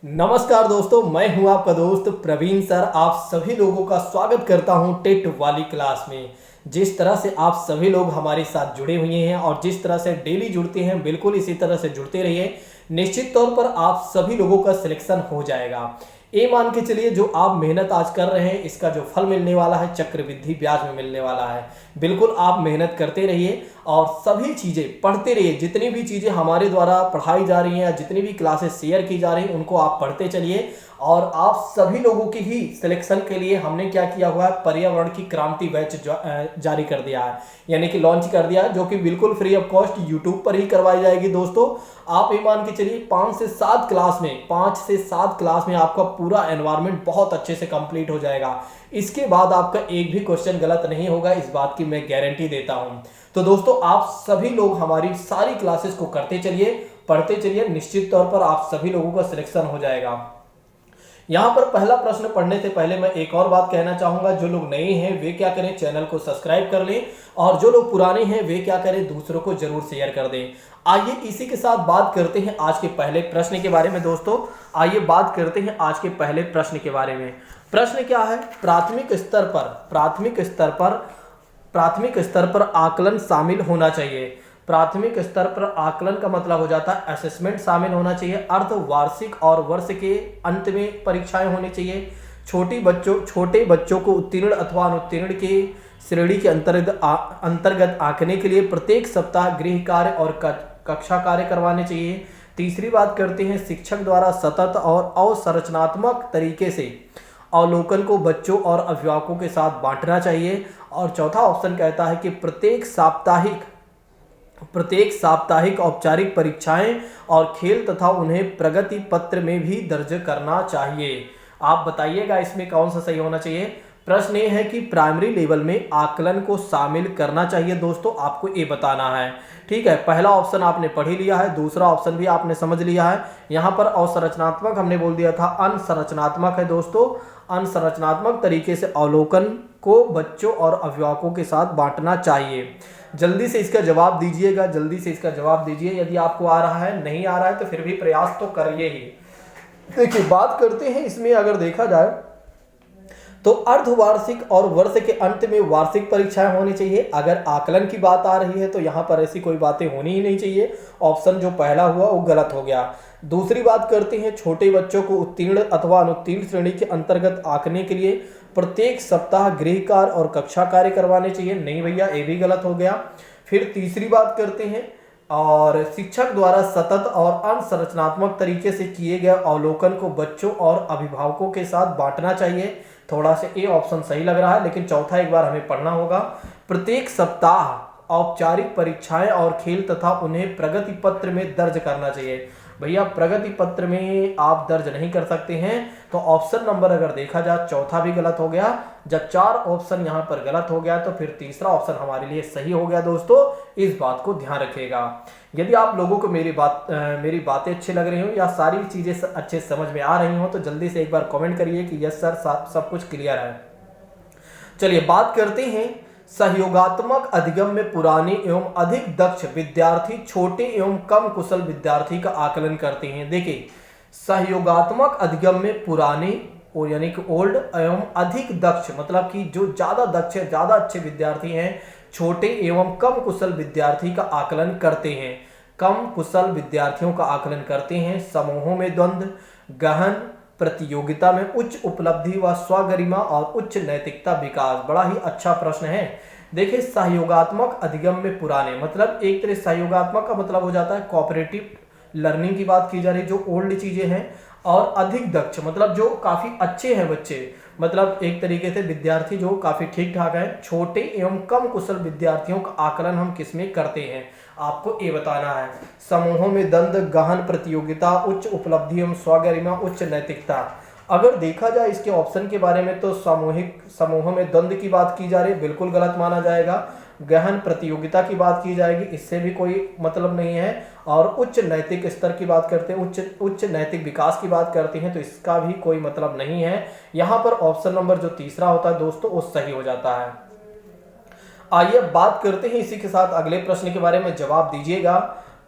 नमस्कार दोस्तों, मैं हूं आपका दोस्त प्रवीण सर। आप सभी लोगों का स्वागत करता हूं टेट वाली क्लास में। जिस तरह से आप सभी लोग हमारे साथ जुड़े हुए हैं और जिस तरह से डेली जुड़ते हैं, बिल्कुल इसी तरह से जुड़ते रहिए। निश्चित तौर पर आप सभी लोगों का सिलेक्शन हो जाएगा। ये मान के चलिए, जो आप मेहनत आज कर रहे हैं, इसका जो फल मिलने वाला है चक्रवृद्धि ब्याज में मिलने वाला है। बिल्कुल आप मेहनत करते रहिए और सभी चीज़ें पढ़ते रहिए। जितनी भी चीज़ें हमारे द्वारा पढ़ाई जा रही हैं या जितनी भी क्लासेस शेयर की जा रही हैं, उनको आप पढ़ते चलिए। और आप सभी लोगों की ही सिलेक्शन के लिए हमने क्या किया हुआ है, पर्यावरण की क्रांति बैच जारी कर दिया है, यानी कि लॉन्च कर दिया है, जो कि बिल्कुल फ्री ऑफ कॉस्ट यूट्यूब पर ही करवाई जाएगी। दोस्तों, आप ये मान के चलिए 5 से 7 क्लास में आपका पूरा एनवायरनमेंट बहुत अच्छे से कंप्लीट हो जाएगा। इसके बाद आपका एक भी क्वेश्चन गलत नहीं होगा, इस बात की मैं गारंटी देता हूं। तो दोस्तों, आप सभी लोग हमारी सारी क्लासेस को करते चलिए, पढ़ते चलिए। निश्चित तौर पर आप सभी लोगों का सिलेक्शन हो जाएगा। यहाँ पर पहला प्रश्न पढ़ने से पहले मैं एक और बात कहना चाहूंगा। जो लोग नए हैं वे क्या करें, चैनल को सब्सक्राइब कर लें, और जो लोग पुराने हैं वे क्या करें, दूसरों को जरूर शेयर कर दें। आइए इसी के साथ बात करते हैं आज के पहले प्रश्न के बारे में। दोस्तों, आइए बात करते हैं आज के पहले प्रश्न के बारे में। प्रश्न क्या है, प्राथमिक स्तर पर आकलन शामिल होना चाहिए। प्राथमिक स्तर पर आकलन का मतलब हो जाता है असेसमेंट शामिल होना चाहिए। अर्ध वार्षिक और वर्ष के अंत में परीक्षाएं होनी चाहिए। छोटे बच्चों को उत्तीर्ण अथवा अनुत्तीर्ण के श्रेणी के अंतर्गत आंकने के लिए प्रत्येक सप्ताह गृह कार्य और कक्षा कार्य करवाने चाहिए। तीसरी बात करते हैं, शिक्षक द्वारा सतत और अवसंरचनात्मक तरीके से अवलोकन को बच्चों और अभिभावकों के साथ बांटना चाहिए। और चौथा ऑप्शन कहता है कि प्रत्येक साप्ताहिक औपचारिक परीक्षाएं और खेल तथा उन्हें प्रगति पत्र में भी दर्ज करना चाहिए। आप बताइएगा इसमें कौन सा सही होना चाहिए। प्रश्न ये है कि प्राइमरी लेवल में आकलन को शामिल करना चाहिए। दोस्तों, आपको ये बताना है। ठीक है, पहला ऑप्शन आपने पढ़ ही लिया है, दूसरा ऑप्शन भी आपने समझ लिया है। यहाँ पर अवसंरचनात्मक हमने बोल दिया था, अनसंरचनात्मक है। दोस्तों, अनसंरचनात्मक तरीके से अवलोकन को बच्चों और अभिभावकों के साथ बांटना चाहिए। जल्दी से इसका जवाब दीजिएगा, जल्दी से इसका जवाब दीजिए। यदि आपको आ रहा है, नहीं आ रहा है तो फिर भी प्रयास तो करिए ही। देखिए, बात करते हैं इसमें, अगर देखा जाए तो अर्धवार्षिक और वर्ष के अंत में वार्षिक परीक्षाएं होनी चाहिए। अगर आकलन की बात आ रही है तो यहाँ पर ऐसी कोई बातें होनी ही नहीं चाहिए। ऑप्शन जो पहला हुआ वो गलत हो गया। दूसरी बात करते हैं, छोटे बच्चों को उत्तीर्ण अथवा अनुत्तीर्ण श्रेणी के अंतर्गत आंकने के लिए प्रत्येक सप्ताह गृह कार्य और कक्षा कार्य करवाने चाहिए। नहीं भैया, ये भी गलत हो गया। फिर तीसरी बात करते हैं, और शिक्षक द्वारा सतत और अनसंरचनात्मक तरीके से किए गए अवलोकन को बच्चों और अभिभावकों के साथ बांटना चाहिए। थोड़ा सा ए ऑप्शन सही लग रहा है, लेकिन चौथा एक बार हमें पढ़ना होगा। प्रत्येक सप्ताह औपचारिक परीक्षाएं और खेल तथा उन्हें प्रगति पत्र में दर्ज करना चाहिए। भैया, प्रगति पत्र में आप दर्ज नहीं कर सकते हैं, तो ऑप्शन नंबर अगर देखा जाए चौथा भी गलत हो गया। जब 4 ऑप्शन यहाँ पर गलत हो गया तो फिर तीसरा ऑप्शन हमारे लिए सही हो गया। दोस्तों, इस बात को ध्यान रखिएगा। यदि आप लोगों को मेरी बातें अच्छी लग रही हो या सारी चीज़ें अच्छे समझ में आ रही हो तो जल्दी से एक बार कमेंट करिए कि यस सर, सब कुछ क्लियर है। चलिए बात करते हैं, सहयोगात्मक अधिगम में पुराने एवं अधिक दक्ष विद्यार्थी छोटे एवं कम कुशल विद्यार्थी का आकलन करते हैं। देखिए, सहयोगात्मक अधिगम में पुराने और यानी कि ओल्ड एवं अधिक दक्ष मतलब कि जो ज्यादा दक्ष है, ज्यादा अच्छे विद्यार्थी हैं, छोटे एवं कम कुशल विद्यार्थी का आकलन करते हैं। कम कुशल विद्यार्थियों का आकलन करते हैं। समूहों में द्वंद्व, गहन प्रतियोगिता में उच्च उपलब्धि व स्वगरिमा और उच्च नैतिकता विकास। बड़ा ही अच्छा प्रश्न है। देखिए, सहयोगात्मक अधिगम में पुराने मतलब एक तरह सहयोगात्मक का मतलब हो जाता है कोऑपरेटिव लर्निंग की बात की जा रही है, जो ओल्ड चीजें हैं। और अधिक दक्ष मतलब जो काफी अच्छे हैं बच्चे, मतलब एक तरीके से विद्यार्थी जो काफी ठीक ठाक है। छोटे एवं कम कुशल विद्यार्थियों का आकलन हम किसमें करते हैं, आपको ये बताना है। समूहों में द्वंद्व, गहन प्रतियोगिता, उच्च उपलब्धि एवं स्वगरिमा, उच्च नैतिकता। अगर देखा जाए इसके ऑप्शन के बारे में तो समूहों में द्वंद्व की बात की जा रही है, बिल्कुल गलत माना जाएगा। गहन प्रतियोगिता की बात की जाएगी, इससे भी कोई मतलब नहीं है। और उच्च नैतिक स्तर की बात करते हैं, उच्च नैतिक विकास की बात करते हैं, तो इसका भी कोई मतलब नहीं है। यहाँ पर ऑप्शन नंबर जो तीसरा होता है दोस्तों, वो सही हो जाता है। आइए बात करते हैं इसी के साथ अगले प्रश्न के बारे में, जवाब दीजिएगा।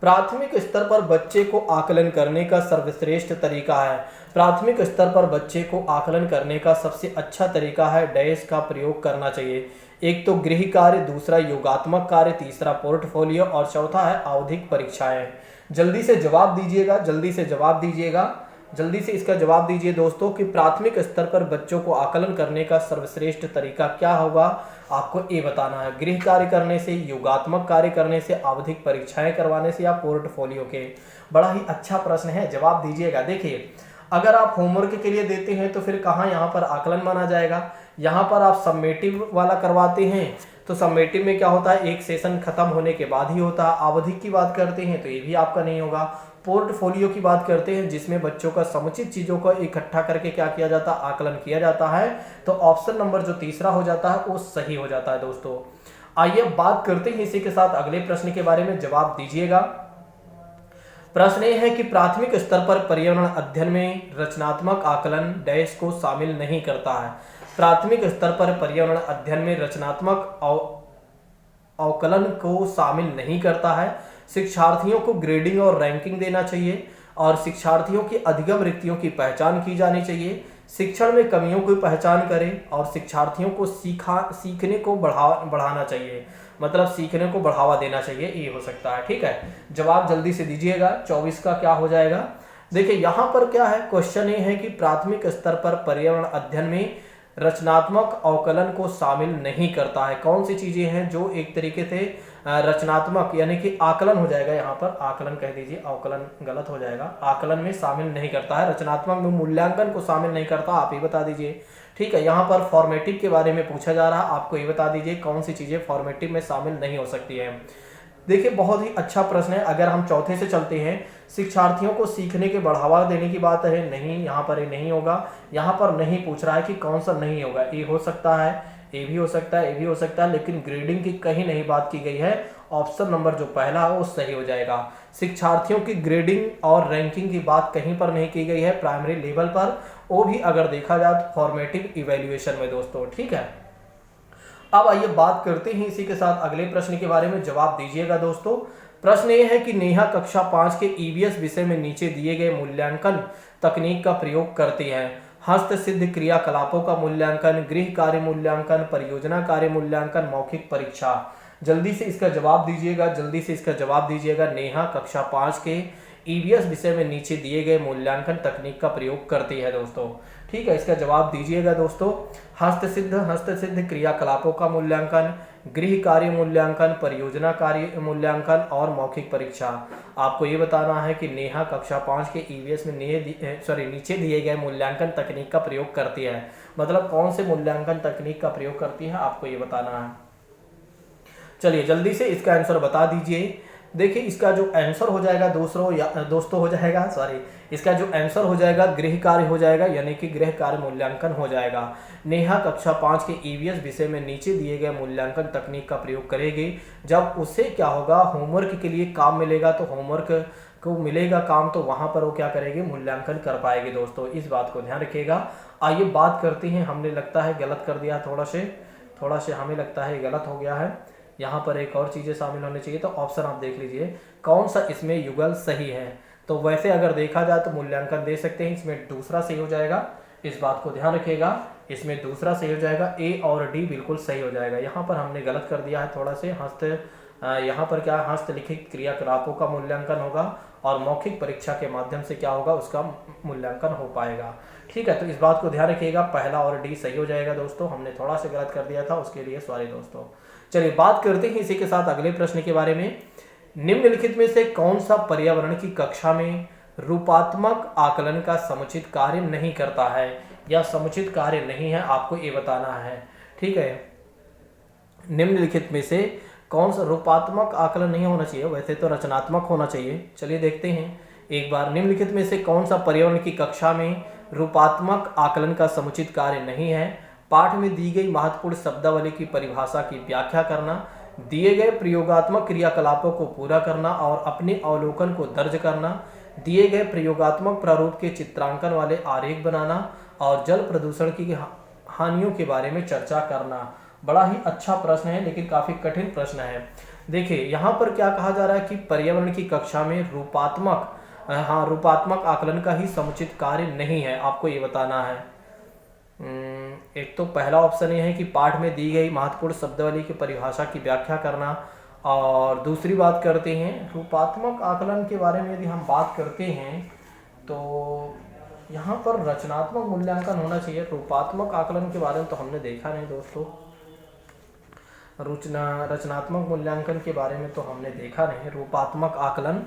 प्राथमिक स्तर पर बच्चे को आकलन करने का सर्वश्रेष्ठ तरीका है। प्राथमिक स्तर पर बच्चे को आकलन करने का सबसे अच्छा तरीका है डैश का प्रयोग करना चाहिए। एक तो गृह कार्य, दूसरा योगात्मक कार्य, तीसरा पोर्टफोलियो और चौथा है आवधिक परीक्षाएं। जल्दी से जवाब दीजिएगा, जल्दी से जवाब दीजिएगा, जल्दी से इसका जवाब दीजिए दोस्तों कि प्राथमिक स्तर पर बच्चों को आकलन करने का सर्वश्रेष्ठ तरीका क्या होगा। आपको ये बताना है, गृह कार्य करने से, योगात्मक कार्य करने से, आवधिक परीक्षाएं करवाने से या पोर्टफोलियो के। बड़ा ही अच्छा प्रश्न है, जवाब दीजिएगा। देखिए, अगर आप होमवर्क के लिए देते हैं तो फिर कहाँ यहाँ पर आकलन माना जाएगा। यहाँ पर आप सबमेटिव वाला करवाते हैं तो सबमेटिव में क्या होता है, एक सेशन खत्म होने के बाद ही होता है। आवधिक की बात करते हैं तो ये भी आपका नहीं होगा। पोर्टफोलियो की बात करते हैं जिसमें बच्चों का समुचित चीजों को इकट्ठा करके क्या किया जाता है, आकलन किया जाता है, तो ऑप्शन नंबर जो तीसरा हो जाता है वो सही हो जाता है दोस्तों। आइए बात करते हैं इसी के साथ अगले प्रश्न के बारे में, जवाब दीजिएगा। प्रश्न ये है कि प्राथमिक स्तर पर पर्यावरण अध्ययन में रचनात्मक आकलन डैश को शामिल नहीं करता है। प्राथमिक स्तर पर पर्यावरण अध्ययन में रचनात्मक आकलन को शामिल नहीं करता है। शिक्षार्थियों को ग्रेडिंग और रैंकिंग देना चाहिए और शिक्षार्थियों की अधिगम रिक्तियों की पहचान की जानी चाहिए। शिक्षण में कमियों की पहचान करें और शिक्षार्थियों को सीखने को बढ़ाना चाहिए, मतलब सीखने को बढ़ावा देना चाहिए, ये हो सकता है। ठीक है, जवाब जल्दी से दीजिएगा। 24 का क्या हो जाएगा। देखिए यहाँ पर क्या है, क्वेश्चन ये है कि प्राथमिक स्तर पर पर्यावरण अध्ययन में रचनात्मक आकलन को शामिल नहीं करता है। कौन सी चीजें हैं जो एक तरीके से रचनात्मक यानी कि आकलन हो जाएगा, यहाँ पर आकलन कह दीजिए, आकलन गलत हो जाएगा, आकलन में शामिल नहीं करता है, रचनात्मक में मूल्यांकन को शामिल नहीं करता, आप ये बता दीजिए। ठीक है, यहाँ पर फॉर्मेटिव के बारे में पूछा जा रहा है, आपको ये बता दीजिए कौन सी चीजें फॉर्मेटिव में शामिल नहीं हो सकती है। देखिए बहुत ही अच्छा प्रश्न है। अगर हम चौथे से चलते हैं, शिक्षार्थियों को सीखने के बढ़ावा देने की बात है, नहीं, यहाँ पर ये नहीं होगा। यहाँ पर नहीं पूछ रहा है कि कौन सा नहीं होगा, ये हो सकता है, ये भी हो सकता है, ये भी हो सकता है, लेकिन ग्रेडिंग की कहीं नहीं बात की गई है। ऑप्शन नंबर जो पहला है वो सही हो जाएगा। शिक्षार्थियों की ग्रेडिंग और रैंकिंग की बात कहीं पर नहीं की गई है प्राइमरी लेवल पर, वो भी अगर देखा जाए तो फॉर्मेटिव इवैल्यूएशन में दोस्तों। ठीक है, अब आइए बात करते हैं इसी के साथ अगले प्रश्न के बारे में, जवाब दीजिएगा दोस्तों। प्रश्न ये है कि नेहा कक्षा 5 के ईवीएस विषय में नीचे दिए गए मूल्यांकन तकनीक का प्रयोग करती है। हस्त सिद्ध क्रियाकलापों का मूल्यांकन, गृह कार्य मूल्यांकन, परियोजना कार्य मूल्यांकन, मौखिक परीक्षा। जल्दी से इसका जवाब दीजिएगा, जल्दी से इसका जवाब दीजिएगा। नेहा कक्षा 5 के ईवीएस विषय में नीचे दिए गए मूल्यांकन तकनीक का प्रयोग करती है दोस्तों। ठीक है, इसका जवाब दीजिएगा दोस्तों। हस्तसिद्ध क्रियाकलापों का मूल्यांकन, गृह कार्य मूल्यांकन, परियोजना कार्य मूल्यांकन और मौखिक परीक्षा। आपको ये बताना है कि नेहा कक्षा 5 के ईवीएस में नीचे दिए गए मूल्यांकन तकनीक का प्रयोग करती है, मतलब कौन से मूल्यांकन तकनीक का प्रयोग करती है, आपको ये बताना है। चलिए जल्दी से इसका आंसर बता दीजिए। देखिए इसका जो आंसर हो जाएगा दोस्तों हो जाएगा, इसका जो आंसर हो जाएगा गृह कार्य हो जाएगा, यानी कि गृह कार्य मूल्यांकन हो जाएगा। नेहा कक्षा 5 के ईवीएस विषय में नीचे दिए गए मूल्यांकन तकनीक का प्रयोग करेगी। जब उससे क्या होगा, होमवर्क के लिए काम मिलेगा, तो होमवर्क को मिलेगा काम, तो वहां पर वो क्या करेगी, मूल्यांकन कर पाएगी दोस्तों। इस बात को ध्यान रखिएगा। आइए बात करते हैं, हमने लगता है गलत कर दिया, थोड़ा से हमें लगता है गलत हो गया है। यहाँ पर एक और चीज़ें शामिल होनी चाहिए, तो ऑप्शन आप देख लीजिए कौन सा इसमें युगल सही है। तो वैसे अगर देखा जाए तो मूल्यांकन दे सकते हैं, इसमें दूसरा सही हो जाएगा, इस बात को ध्यान रखिएगा, इसमें दूसरा सही हो जाएगा, ए और डी बिल्कुल सही हो जाएगा। यहाँ पर हमने गलत कर दिया है थोड़ा से, यहाँ पर क्या हस्तलिखित क्रियाकलापों का मूल्यांकन होगा और मौखिक परीक्षा के माध्यम से क्या होगा, उसका मूल्यांकन हो पाएगा। ठीक है, तो इस बात को ध्यान रखिएगा, पहला और डी सही हो जाएगा दोस्तों। हमने थोड़ा सा गलत कर दिया था, उसके लिए सॉरी दोस्तों। चलिए बात करते हैं इसी के साथ अगले प्रश्न के बारे में। निम्नलिखित में से कौन सा पर्यावरण की कक्षा में रूपात्मक आकलन का समुचित कार्य नहीं करता है या समुचित कार्य नहीं है, आपको ये बताना है। ठीक है, निम्नलिखित में से कौन सा रूपात्मक आकलन नहीं होना चाहिए, वैसे तो रचनात्मक होना चाहिए। चलिए देखते हैं एक बार, निम्नलिखित में से कौन सा पर्यावरण की कक्षा में रूपात्मक आकलन का समुचित कार्य नहीं है। पाठ में दी गई महत्वपूर्ण शब्दावली की परिभाषा की व्याख्या करना, दिए गए प्रयोगात्मक क्रियाकलापों को पूरा करना और अपने अवलोकन को दर्ज करना, दिए गए प्रयोगात्मक प्रारूप के चित्रांकन वाले आरेख बनाना और जल प्रदूषण की हानियों के बारे में चर्चा करना। बड़ा ही अच्छा प्रश्न है, लेकिन काफी कठिन प्रश्न है। देखिए यहाँ पर क्या कहा जा रहा है कि पर्यावरण की कक्षा में रूपात्मक आकलन का ही समुचित कार्य नहीं है, आपको ये बताना है। एक तो पहला ऑप्शन ये है कि पाठ में दी गई महत्वपूर्ण शब्दावली की परिभाषा की व्याख्या करना, और दूसरी बात करते हैं रूपात्मक आकलन के बारे में। यदि हम बात करते हैं तो यहाँ पर रचनात्मक मूल्यांकन होना चाहिए। रूपात्मक आकलन के बारे में तो हमने देखा नहीं दोस्तों, रचनात्मक मूल्यांकन के बारे में तो हमने देखा नहीं, रूपात्मक आकलन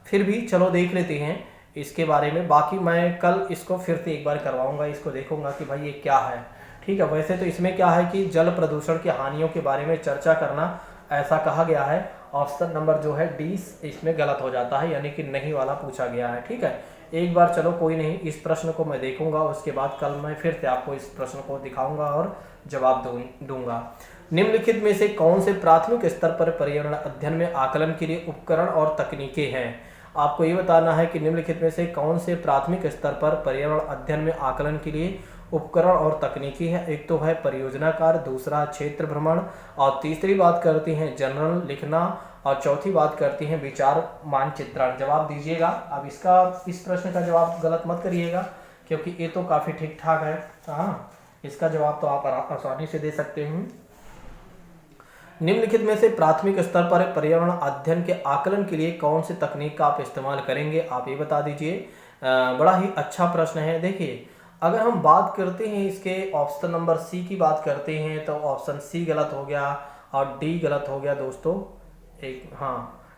फिर भी चलो देख लेते हैं इसके बारे में। बाकी मैं कल इसको फिर से एक बार करवाऊंगा, इसको देखूंगा कि भाई ये क्या है। ठीक है, वैसे तो इसमें क्या है कि जल प्रदूषण की हानियों के बारे में चर्चा करना, ऐसा कहा गया है। ऑप्शन नंबर जो है डी इसमें गलत हो जाता है, यानी कि नहीं वाला पूछा गया है। ठीक है, एक बार चलो कोई नहीं, इस प्रश्न को मैं देखूंगा, उसके बाद कल मैं फिर से आपको इस प्रश्न को दिखाऊंगा और जवाब दूंगा। निम्नलिखित में से कौन से प्राथमिक स्तर पर पर्यावरण अध्ययन में आकलन के लिए उपकरण और तकनीकें हैं? आपको ये बताना है कि निम्नलिखित में से कौन से प्राथमिक स्तर पर पर्यावरण अध्ययन में आकलन के लिए उपकरण और तकनीकी है। एक तो है परियोजना कार्य, दूसरा क्षेत्र भ्रमण, और तीसरी बात करती हैं जर्नल लिखना, और चौथी बात करती हैं विचार मानचित्रण। जवाब दीजिएगा। अब इस प्रश्न का जवाब गलत मत करिएगा, क्योंकि ये तो काफ़ी ठीक ठाक है। हाँ, इसका जवाब तो आप आसानी से दे सकते हैं। निम्नलिखित में से प्राथमिक स्तर पर पर्यावरण अध्ययन के आकलन के लिए कौन सी तकनीक का आप इस्तेमाल करेंगे, आप ये बता दीजिए। बड़ा ही अच्छा प्रश्न है। देखिए अगर हम बात करते हैं इसके ऑप्शन नंबर सी की बात करते हैं तो ऑप्शन सी गलत हो गया और डी गलत हो गया दोस्तों।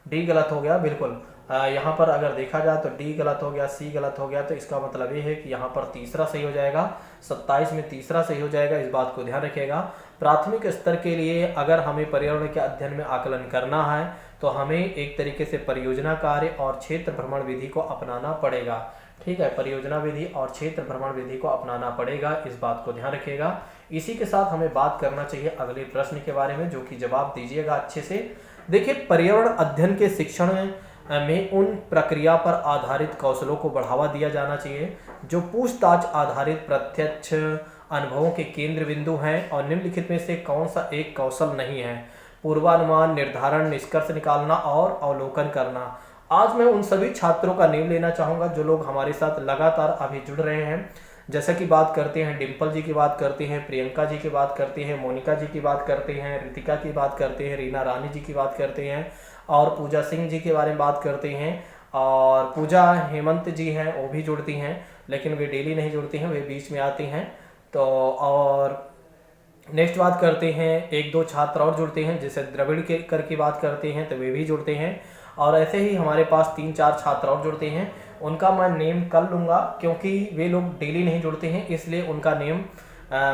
डी गलत हो गया बिल्कुल। यहाँ पर अगर देखा जाए तो डी गलत हो गया, सी गलत हो गया, तो इसका मतलब ये है कि यहाँ पर तीसरा सही हो जाएगा। 27 में तीसरा सही हो जाएगा, इस बात को ध्यान रखिएगा। प्राथमिक स्तर के लिए अगर हमें पर्यावरण के अध्ययन में आकलन करना है तो हमें एक तरीके से परियोजना कार्य और क्षेत्र भ्रमण विधि को अपनाना पड़ेगा। ठीक है, परियोजना विधि और क्षेत्र भ्रमण विधि को अपनाना पड़ेगा, इस बात को ध्यान रखिएगा। इसी के साथ हमें बात करना चाहिए अगले प्रश्न के बारे में, जो कि जवाब दीजिएगा अच्छे से। देखिए पर्यावरण अध्ययन के शिक्षण में उन प्रक्रिया पर आधारित कौशलों को बढ़ावा दिया जाना चाहिए जो पूछताछ आधारित प्रत्यक्ष अनुभवों के केंद्र बिंदु हैं, और निम्नलिखित में से कौन सा एक कौशल नहीं है? पूर्वानुमान, निर्धारण, निष्कर्ष निकालना और अवलोकन करना। आज मैं उन सभी छात्रों का नाम लेना चाहूँगा जो लोग हमारे साथ लगातार अभी जुड़ रहे हैं। जैसा कि बात करते हैं डिम्पल जी की बात करते हैं, प्रियंका जी की बात करते हैं, मोनिका जी की बात करते हैं, रितिका की बात करते हैं, रीना रानी जी की बात करते हैं, और पूजा सिंह जी के बारे में बात करते हैं, और पूजा हेमंत जी हैं वो भी जुड़ती हैं, लेकिन वे डेली नहीं जुड़ती हैं, वे बीच में आती हैं। तो और नेक्स्ट बात करते हैं, एक दो छात्र और जुड़ते हैं, जैसे द्रविड़ के कर की बात करते हैं तो वे भी जुड़ते हैं, और ऐसे ही हमारे पास 3-4 छात्र और जुड़ते हैं। उनका मैं नेम कल लूँगा, क्योंकि वे लोग डेली नहीं जुड़ते हैं, इसलिए उनका नेम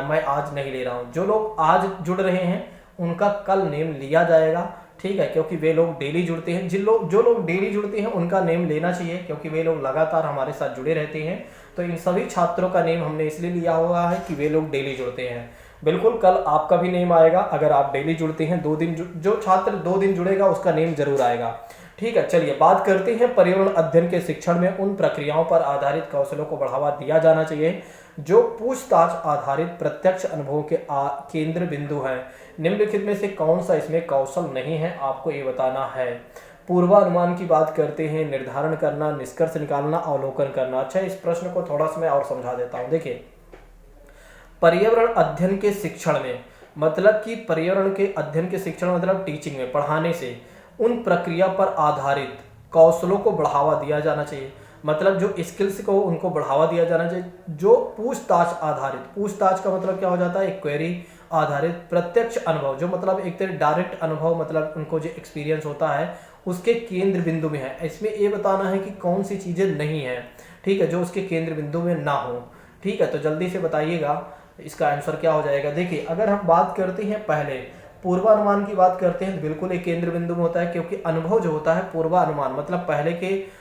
मैं आज नहीं ले रहा हूँ। जो लोग आज जुड़ रहे हैं उनका कल नेम लिया जाएगा। ठीक है, क्योंकि वे लोग डेली जुड़ते हैं। जो लोग डेली जुड़ते हैं उनका नेम लेना चाहिए, क्योंकि वे लोग लगातार हमारे साथ जुड़े रहते हैं। तो इन सभी छात्रों का नेम हमने इसलिए लिया हुआ है कि वे लोग डेली जुड़ते हैं। बिल्कुल कल आपका भी नेम आएगा अगर आप डेली जुड़ते हैं। 2 दिन जो छात्र 2 दिन जुड़ेगा उसका नेम जरूर आएगा। ठीक है, चलिए बात करते हैं पर्यावरण अध्ययन के शिक्षण में उन प्रक्रियाओं पर आधारित कौशलों को बढ़ावा दिया जाना चाहिए जो पूछताछ आधारित प्रत्यक्ष अनुभवों के केंद्र बिंदु हैं। निम्नलिखित में से कौन सा इसमें कौशल नहीं है, आपको ये बताना है। पूर्वानुमान की बात करते हैं, निर्धारण करना, निष्कर्ष निकालना, अवलोकन करना। अच्छा, इस प्रश्न को थोड़ा सा मैं और समझा देता हूँ। देखिए पर्यावरण अध्ययन के शिक्षण में मतलब कि पर्यावरण के अध्ययन के शिक्षण मतलब टीचिंग में, पढ़ाने से उन प्रक्रिया पर आधारित कौशलों को बढ़ावा दिया जाना चाहिए। मतलब जो स्किल्स को उनको बढ़ावा दिया जाना चाहिए जो पूछताछ आधारित, पूछताछ का मतलब क्या हो जाता है, एक क्वेरी आधारित प्रत्यक्ष अनुभव, जो मतलब एक तरह डायरेक्ट अनुभव, मतलब उनको जो एक्सपीरियंस होता है उसके केंद्र बिंदु में है। इसमें ये बताना है कि कौन सी चीज़ें नहीं है, ठीक है, जो उसके केंद्र बिंदु में ना हो। ठीक है, तो जल्दी से बताइएगा इसका आंसर क्या हो जाएगा। देखिए अगर हम बात करते हैं पहले पूर्वानुमान की बात करते हैं तो बिल्कुल एक केंद्र बिंदु में होता है, क्योंकि अनुभव जो होता है पूर्वानुमान मतलब पहले के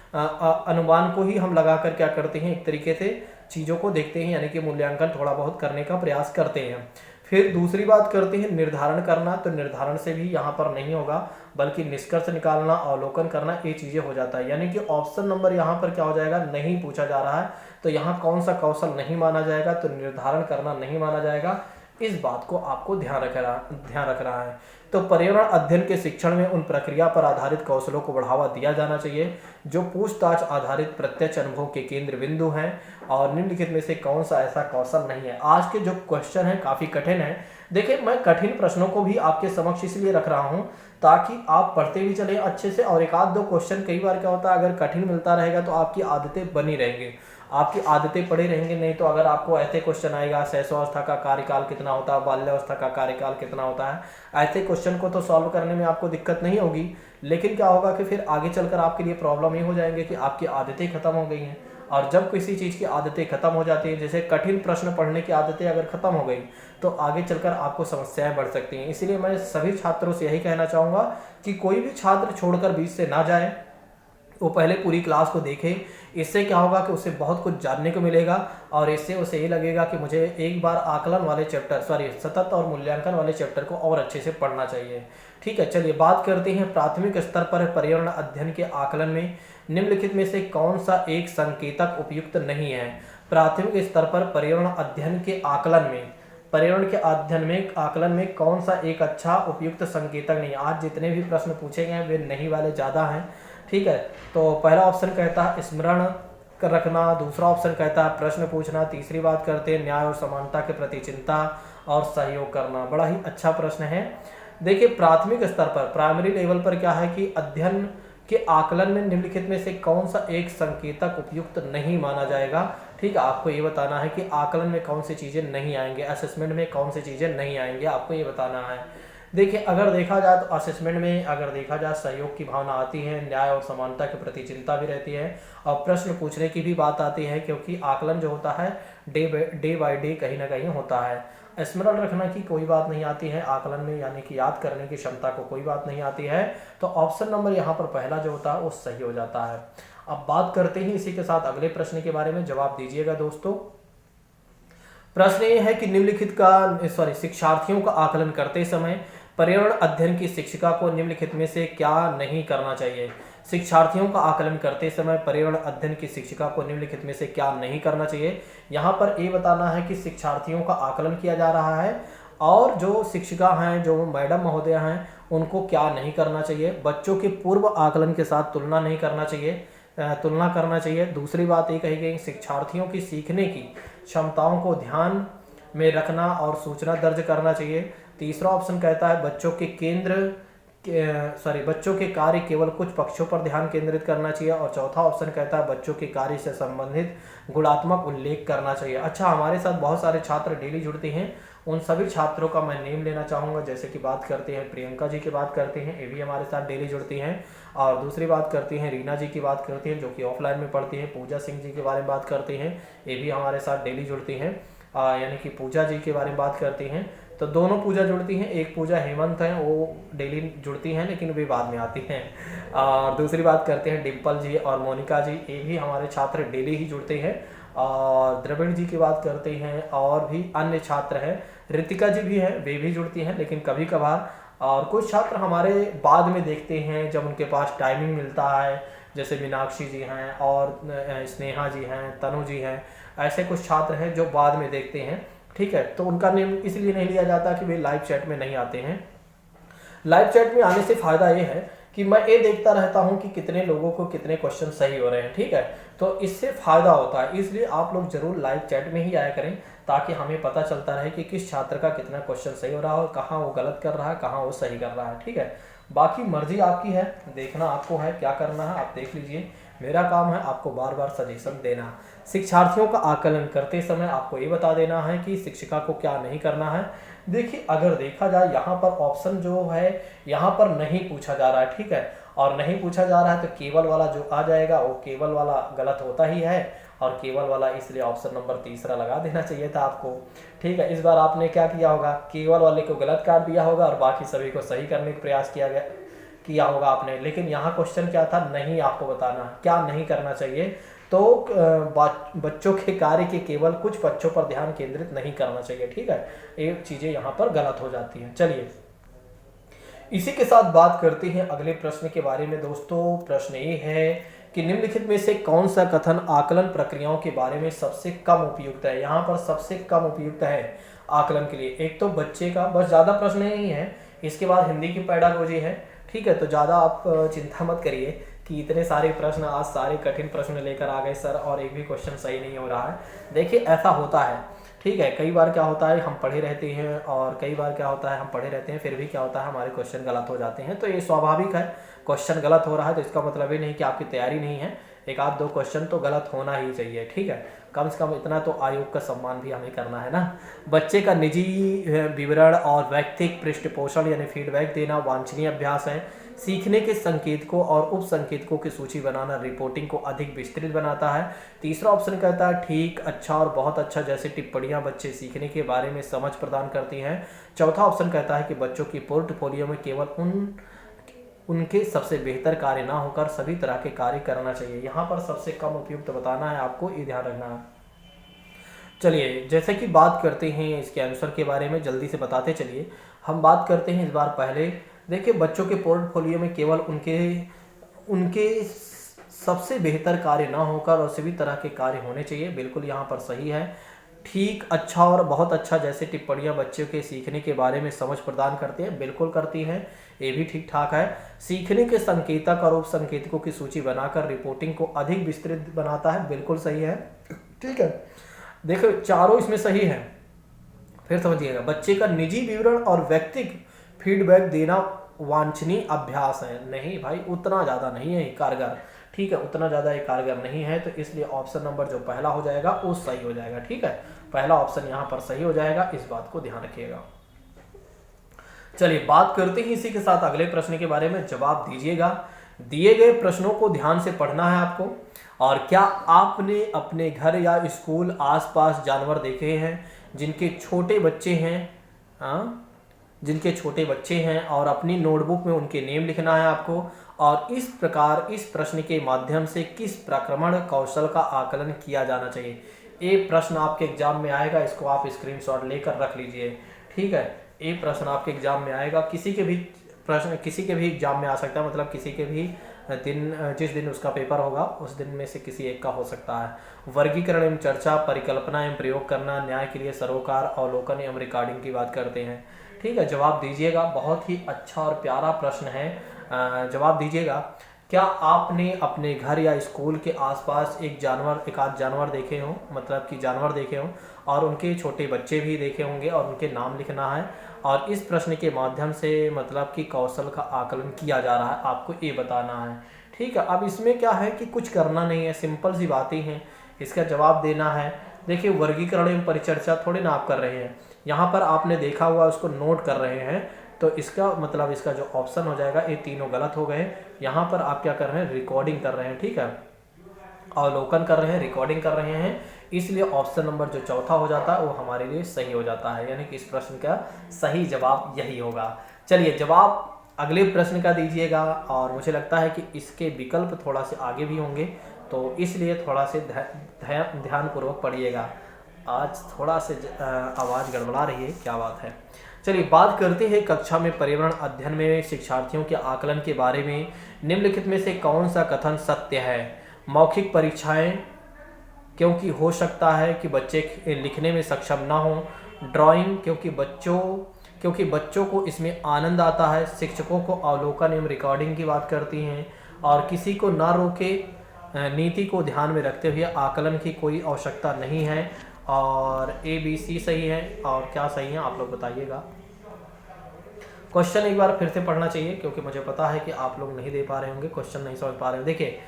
अनुमान को ही हम लगाकर क्या करते हैं, एक तरीके से चीज़ों को देखते हैं, यानी कि मूल्यांकन थोड़ा बहुत करने का प्रयास करते हैं। फिर दूसरी बात करते हैं निर्धारण करना, तो निर्धारण से भी यहाँ पर नहीं होगा, बल्कि निष्कर्ष निकालना, अवलोकन करना, ये चीज़ें हो जाता है। यानी कि ऑप्शन नंबर यहाँ पर क्या हो जाएगा, नहीं पूछा जा रहा है। तो यहाँ कौन सा कौशल नहीं माना जाएगा, तो निर्धारण करना नहीं माना जाएगा। इस बात को आपको ध्यान रखना है। तो पर्यावरण अध्ययन के शिक्षण में उन प्रक्रिया पर आधारित कौशलों को बढ़ावा दिया जाना चाहिए जो पूछताछ आधारित प्रत्यक्ष अनुभव के केंद्र बिंदु हैं, और निम्नलिखित में से कौन सा ऐसा कौशल नहीं है। आज के जो क्वेश्चन है काफ़ी कठिन है। देखिए, मैं कठिन प्रश्नों को भी आपके समक्ष इसलिए रख रहा हूँ ताकि आप पढ़ते भी चलें अच्छे से, और एक आध दो क्वेश्चन कई बार क्या होता है, अगर कठिन मिलता रहेगा तो आपकी आदतें बनी रहेंगी, आपकी आदतें पड़ी रहेंगी। नहीं तो अगर आपको ऐसे क्वेश्चन आएगा, शैशवावस्था का कार्यकाल कितना होता है, बाल्यावस्था का कार्यकाल कितना होता है, ऐसे क्वेश्चन को तो सॉल्व करने में आपको दिक्कत नहीं होगी, लेकिन क्या होगा कि फिर आगे चलकर आपके लिए प्रॉब्लम ये हो जाएंगे कि आपकी आदतें खत्म हो गई हैं। और जब किसी चीज़ की आदतें खत्म हो जाती हैं, जैसे कठिन प्रश्न पढ़ने की आदतें अगर खत्म हो गई तो आगे चलकर आपको समस्याएं बढ़ सकती हैं। इसीलिए मैं सभी छात्रों से यही कहना चाहूँगा कि कोई भी छात्र छोड़कर बीच से ना जाए, वो पहले पूरी क्लास को देखे। इससे क्या होगा कि उसे बहुत कुछ जानने को मिलेगा, और इससे उसे ये लगेगा कि मुझे एक बार आकलन वाले चैप्टर सतत और मूल्यांकन वाले चैप्टर को और अच्छे से पढ़ना चाहिए। ठीक है, चलिए बात करते हैं प्राथमिक स्तर पर पर्यावरण अध्ययन के आकलन में निम्नलिखित में से कौन सा एक संकेतक उपयुक्त नहीं है। प्राथमिक स्तर पर पर्यावरण अध्ययन के आकलन में कौन सा एक अच्छा उपयुक्त संकेतक नहीं है। आज जितने भी प्रश्न पूछे गए हैं वे नहीं वाले ज़्यादा हैं। ठीक है, तो पहला ऑप्शन कहता है स्मरण रखना, दूसरा ऑप्शन कहता है प्रश्न पूछना, तीसरी बात करते हैं न्याय और समानता के प्रति चिंता और सहयोग करना। बड़ा ही अच्छा प्रश्न है। देखिए, प्राथमिक स्तर पर प्राइमरी लेवल पर क्या है कि अध्ययन के आकलन में निम्नलिखित में से कौन सा एक संकेतक उपयुक्त नहीं माना जाएगा। ठीक है, आपको ये बताना है कि आकलन में कौन सी चीज़ें नहीं आएंगे, असेसमेंट में कौन सी चीज़ें नहीं आएंगे, आपको ये बताना है। देखिए, अगर देखा जाए तो असेसमेंट में अगर देखा जाए सहयोग की भावना आती है, न्याय और समानता के प्रति चिंता भी रहती है, और प्रश्न पूछने की भी बात आती है, क्योंकि आकलन जो होता है डे बाय डे कहीं ना कहीं होता है। स्मरण रखना की कोई बात नहीं आती है आकलन में, यानी कि याद करने की क्षमता को कोई बात नहीं आती है। तो ऑप्शन नंबर यहाँ पर पहला जो होता है वो सही हो जाता है। अब बात करते हैं इसी के साथ अगले प्रश्न के बारे में, जवाब दीजिएगा दोस्तों। प्रश्न ये है कि निम्नलिखित का शिक्षार्थियों का आकलन करते समय पर्यावरण अध्ययन की शिक्षिका को निम्नलिखित में से क्या नहीं करना चाहिए। शिक्षार्थियों का आकलन करते समय पर्यावरण अध्ययन की शिक्षिका को निम्नलिखित में से क्या नहीं करना चाहिए। यहाँ पर ये बताना है कि शिक्षार्थियों का आकलन किया जा रहा है, और जो शिक्षिका हैं, जो मैडम महोदय हैं, उनको क्या नहीं करना चाहिए। बच्चों के पूर्व आकलन के साथ तुलना नहीं करना चाहिए, तुलना करना चाहिए। दूसरी बात ये कही गई, शिक्षार्थियों की सीखने की क्षमताओं को ध्यान में रखना और सूचना दर्ज करना चाहिए। तीसरा ऑप्शन कहता है बच्चों के कार्य केवल कुछ पक्षों पर ध्यान केंद्रित करना चाहिए, और चौथा ऑप्शन कहता है बच्चों के कार्य से संबंधित गुणात्मक उल्लेख करना चाहिए। अच्छा, हमारे साथ बहुत सारे छात्र डेली जुड़ते हैं, उन सभी छात्रों का मैं नेम लेना चाहूँगा। जैसे कि बात करते हैं प्रियंका जी की बात करते हैं, ये भी हमारे साथ डेली जुड़ती हैं, और दूसरी बात करते हैं रीना जी की बात करते हैं जो कि ऑफलाइन में पढ़ती हैं। पूजा सिंह जी के बारे में बात करते हैं, ये भी हमारे साथ डेली जुड़ती हैं, यानी कि पूजा जी के बारे में बात करती हैं। तो दोनों पूजा जुड़ती हैं, एक पूजा हेमंत है वो डेली जुड़ती हैं लेकिन वे बाद में आती हैं। और दूसरी बात करते हैं डिम्पल जी और मोनिका जी, ये भी हमारे छात्र डेली ही जुड़ते हैं। और द्रविड़ जी की बात करते हैं, और भी अन्य छात्र हैं, रितिका जी भी हैं, वे भी जुड़ती हैं लेकिन कभी कभार। और कुछ छात्र हमारे बाद में देखते हैं जब उनके पास टाइमिंग मिलता है, जैसे मीनाक्षी जी हैं और स्नेहा जी हैं, तनु जी हैं, ऐसे कुछ छात्र हैं जो बाद में देखते हैं। ठीक है, तो उनका नेम इसलिए नहीं लिया जाता कि वे लाइव चैट में नहीं आते हैं। लाइव चैट में आने से फ़ायदा ये है कि मैं ये देखता रहता हूँ कि कितने लोगों को कितने क्वेश्चन सही हो रहे हैं। ठीक है, तो इससे फ़ायदा होता है, इसलिए आप लोग जरूर लाइव चैट में ही आया करें, ताकि हमें पता चलता रहे कि किस छात्र का कितना क्वेश्चन सही हो रहा है और कहाँ वो गलत कर रहा है, कहाँ वो सही कर रहा है। ठीक है, बाकी मर्जी आपकी है, देखना आपको है, क्या करना है आप देख लीजिए। मेरा काम है आपको बार बार सजेशन देना। शिक्षार्थियों का आकलन करते समय आपको ये बता देना है कि शिक्षिका को क्या नहीं करना है। देखिए, अगर देखा जाए यहाँ पर ऑप्शन जो है यहाँ पर नहीं पूछा जा रहा है। ठीक है, और नहीं पूछा जा रहा है तो केवल वाला जो आ जाएगा वो केवल वाला गलत होता ही है, और केवल वाला इसलिए ऑप्शन नंबर तीसरा लगा देना चाहिए था आपको। ठीक है, इस बार आपने क्या किया होगा, केवल वाले को गलत काट दिया होगा और बाकी सभी को सही करने का प्रयास किया होगा आपने। लेकिन यहाँ क्वेश्चन क्या था, नहीं आपको बताना क्या नहीं करना चाहिए। तो बच्चों के कार्य के केवल कुछ पक्षों पर ध्यान केंद्रित नहीं करना चाहिए। ठीक है, ये चीज़ें यहाँ पर गलत हो जाती हैं। चलिए इसी के साथ बात करते हैं अगले प्रश्न के बारे में दोस्तों। प्रश्न ये है कि निम्नलिखित में से कौन सा कथन आकलन प्रक्रियाओं के बारे में सबसे कम उपयुक्त है। यहाँ पर सबसे कम उपयुक्त है आकलन के लिए, एक तो बच्चे का, बस ज़्यादा प्रश्न नहीं है, इसके बाद हिंदी की पेडागोजी है, ठीक है। तो ज़्यादा आप चिंता मत करिए कि इतने सारे प्रश्न, आज सारे कठिन प्रश्न लेकर आ गए सर और एक भी क्वेश्चन सही नहीं हो रहा है। देखिए ऐसा होता है, ठीक है। कई बार क्या होता है हम पढ़े रहते हैं और कई बार क्या होता है हम पढ़े रहते हैं फिर भी क्या होता है हमारे क्वेश्चन गलत हो जाते हैं। तो ये स्वाभाविक है, क्वेश्चन गलत हो रहा है तो इसका मतलब ये नहीं कि आपकी तैयारी नहीं है, एक आध दो क्वेश्चन तो गलत होना ही चाहिए, ठीक है। कम से कम इतना तो आयोग का सम्मान भी हमें करना है ना। बच्चे का निजी विवरण और व्यक्तिगत पृष्ठपोषण यानी फीडबैक देना वांछनीय अभ्यास है। सीखने के संकेतकों और उप संकेतकों की सूची बनाना रिपोर्टिंग को अधिक विस्तृत बनाता है। तीसरा ऑप्शन कहता है ठीक, अच्छा और बहुत अच्छा जैसे टिप्पणियां बच्चे सीखने के बारे में समझ प्रदान करती हैं। चौथा ऑप्शन कहता है कि बच्चों की पोर्टफोलियो में केवल उनके सबसे बेहतर कार्य ना होकर सभी तरह के कार्य करना चाहिए। यहाँ पर सबसे कम उपयुक्त बताना है आपको, ये ध्यान रखना है। चलिए जैसे कि बात करते हैं इसके आंसर के बारे में, जल्दी से बताते चलिए। हम बात करते हैं इस बार पहले, देखिए बच्चों के पोर्टफोलियो में केवल उनके सबसे बेहतर कार्य ना होकर और सभी तरह के कार्य होने चाहिए, बिल्कुल यहाँ पर सही है। ठीक, अच्छा और बहुत अच्छा जैसे टिप्पणियां बच्चों के सीखने के बारे में समझ प्रदान करते हैं, बिल्कुल करती हैं, ये भी ठीक ठाक है। सीखने के संकेतक और उप संकेतकों की सूची बनाकर रिपोर्टिंग को अधिक विस्तृत बनाता है, बिल्कुल सही है, ठीक है। देखो चारों इसमें सही है, फिर समझिएगा। बच्चे का निजी विवरण और व्यक्तिगत फीडबैक देना वांछनीय अभ्यास है, नहीं भाई उतना ज़्यादा नहीं है कारगर, ठीक है, उतना ज़्यादा ये कारगर नहीं है, तो इसलिए ऑप्शन नंबर जो पहला हो जाएगा वो सही हो जाएगा, ठीक है। पहला ऑप्शन यहाँ पर सही हो जाएगा, इस बात को ध्यान रखिएगा। चलिए बात करते हैं इसी के साथ अगले प्रश्न के बारे में, जवाब दीजिएगा। दिए गए प्रश्नों को ध्यान से पढ़ना है आपको। और क्या आपने अपने घर या स्कूल आसपास जानवर देखे हैं जिनके छोटे बच्चे हैं, जिनके छोटे बच्चे हैं, और अपनी नोटबुक में उनके नेम लिखना है आपको। और इस प्रकार इस प्रश्न के माध्यम से किस प्रक्रमण कौशल का आकलन किया जाना चाहिए। ये प्रश्न आपके एग्जाम में आएगा, इसको आप स्क्रीनशॉट लेकर रख लीजिए, ठीक है। ये प्रश्न आपके एग्जाम में आएगा, किसी के भी प्रश्न किसी के भी एग्जाम में आ सकता है, मतलब किसी के भी दिन, जिस दिन उसका पेपर होगा उस दिन में से किसी एक का हो सकता है। वर्गीकरण एवं चर्चा, परिकल्पना एवं प्रयोग करना, न्याय के लिए सरोकार, अवलोकन एवं रिकॉर्डिंग की बात करते हैं, ठीक है। जवाब दीजिएगा, बहुत ही अच्छा और प्यारा प्रश्न है, जवाब दीजिएगा। क्या आपने अपने घर या स्कूल के आसपास एक आध जानवर देखे हों, मतलब कि जानवर देखे हों और उनके छोटे बच्चे भी देखे होंगे और उनके नाम लिखना है। और इस प्रश्न के माध्यम से मतलब कि कौशल का आकलन किया जा रहा है, आपको ये बताना है, ठीक है। अब इसमें क्या है कि कुछ करना नहीं है, सिंपल सी बातें हैं, इसका जवाब देना है। देखिए वर्गीकरण एवं परिचर्चा थोड़ी ना आप कर रहे हैं, यहाँ पर आपने देखा हुआ उसको नोट कर रहे हैं, तो इसका मतलब इसका जो ऑप्शन हो जाएगा, ये तीनों गलत हो गए। यहाँ पर आप क्या कर रहे हैं, रिकॉर्डिंग कर रहे हैं, ठीक है, अवलोकन कर रहे हैं, रिकॉर्डिंग कर रहे हैं, इसलिए ऑप्शन नंबर जो चौथा हो जाता है वो हमारे लिए सही हो जाता है, यानी कि इस प्रश्न का सही जवाब यही होगा। चलिए जवाब अगले प्रश्न का दीजिएगा, और मुझे लगता है कि इसके विकल्प थोड़ा से आगे भी होंगे, तो इसलिए थोड़ा से ध्यानपूर्वक पढ़िएगा। आज थोड़ा से आवाज़ गड़बड़ा रही है, क्या बात है। चलिए बात करते हैं कक्षा में पर्यावरण अध्ययन में शिक्षार्थियों के आकलन के बारे में। निम्नलिखित में से कौन सा कथन सत्य है। मौखिक परीक्षाएं, क्योंकि हो सकता है कि बच्चे लिखने में सक्षम ना हो। ड्राइंग, क्योंकि बच्चों को इसमें आनंद आता है। शिक्षकों को अवलोकन एवं रिकॉर्डिंग की बात करती हैं। और किसी को ना रोके, नीति को ध्यान में रखते हुए आकलन की कोई आवश्यकता नहीं है। और ABC सही है, और क्या सही है आप लोग बताइएगा। क्वेश्चन एक बार फिर से पढ़ना चाहिए, क्योंकि मुझे पता है कि आप लोग नहीं दे पा रहे होंगे, क्वेश्चन नहीं समझ पा रहे होंगे। देखिए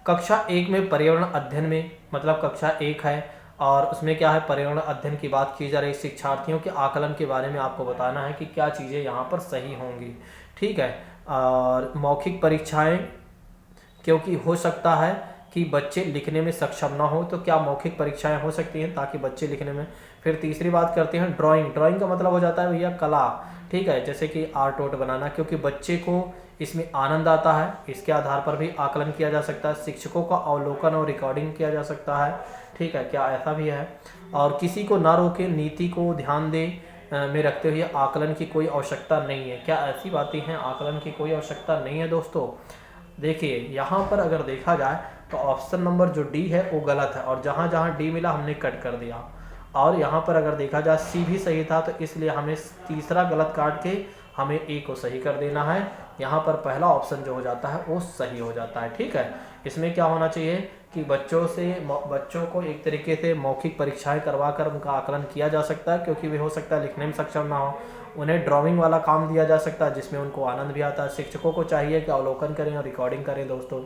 कक्षा 1 में पर्यावरण अध्ययन में, मतलब कक्षा 1 है और उसमें क्या है, पर्यावरण अध्ययन की बात की जा रही है। शिक्षार्थियों के आकलन के बारे में आपको बताना है कि क्या चीज़ें यहाँ पर सही होंगी, ठीक है। और मौखिक परीक्षाएं, क्योंकि हो सकता है कि बच्चे लिखने में सक्षम ना हो, तो क्या मौखिक परीक्षाएं हो सकती हैं ताकि बच्चे लिखने में। फिर तीसरी बात करते हैं ड्राइंग का मतलब हो जाता है भैया कला, ठीक है, जैसे कि आर्ट वोट बनाना, क्योंकि बच्चे को इसमें आनंद आता है, इसके आधार पर भी आकलन किया जा सकता है। शिक्षकों का अवलोकन और रिकॉर्डिंग किया जा सकता है, ठीक है, क्या ऐसा भी है। और किसी को ना रोके, नीति को ध्यान दे में रखते हुए आकलन की कोई आवश्यकता नहीं है, क्या ऐसी बातें हैं, आकलन की कोई आवश्यकता नहीं है दोस्तों। देखिए यहाँ पर अगर देखा जाए तो ऑप्शन नंबर जो डी है वो गलत है, और जहाँ जहाँ डी मिला हमने कट कर दिया। और यहाँ पर अगर देखा जाए सी भी सही था, तो इसलिए हमें तीसरा गलत काट के हमें ए को सही कर देना है। यहाँ पर पहला ऑप्शन जो हो जाता है वो सही हो जाता है। ठीक है, इसमें क्या होना चाहिए कि बच्चों को एक तरीके से मौखिक परीक्षाएं करवा कर उनका आकलन किया जा सकता है, क्योंकि वे हो सकता है लिखने में सक्षम ना हो। उन्हें ड्राइंग वाला काम दिया जा सकता है जिसमें उनको आनंद भी आता है। शिक्षकों को चाहिए कि अवलोकन करें और रिकॉर्डिंग करें। दोस्तों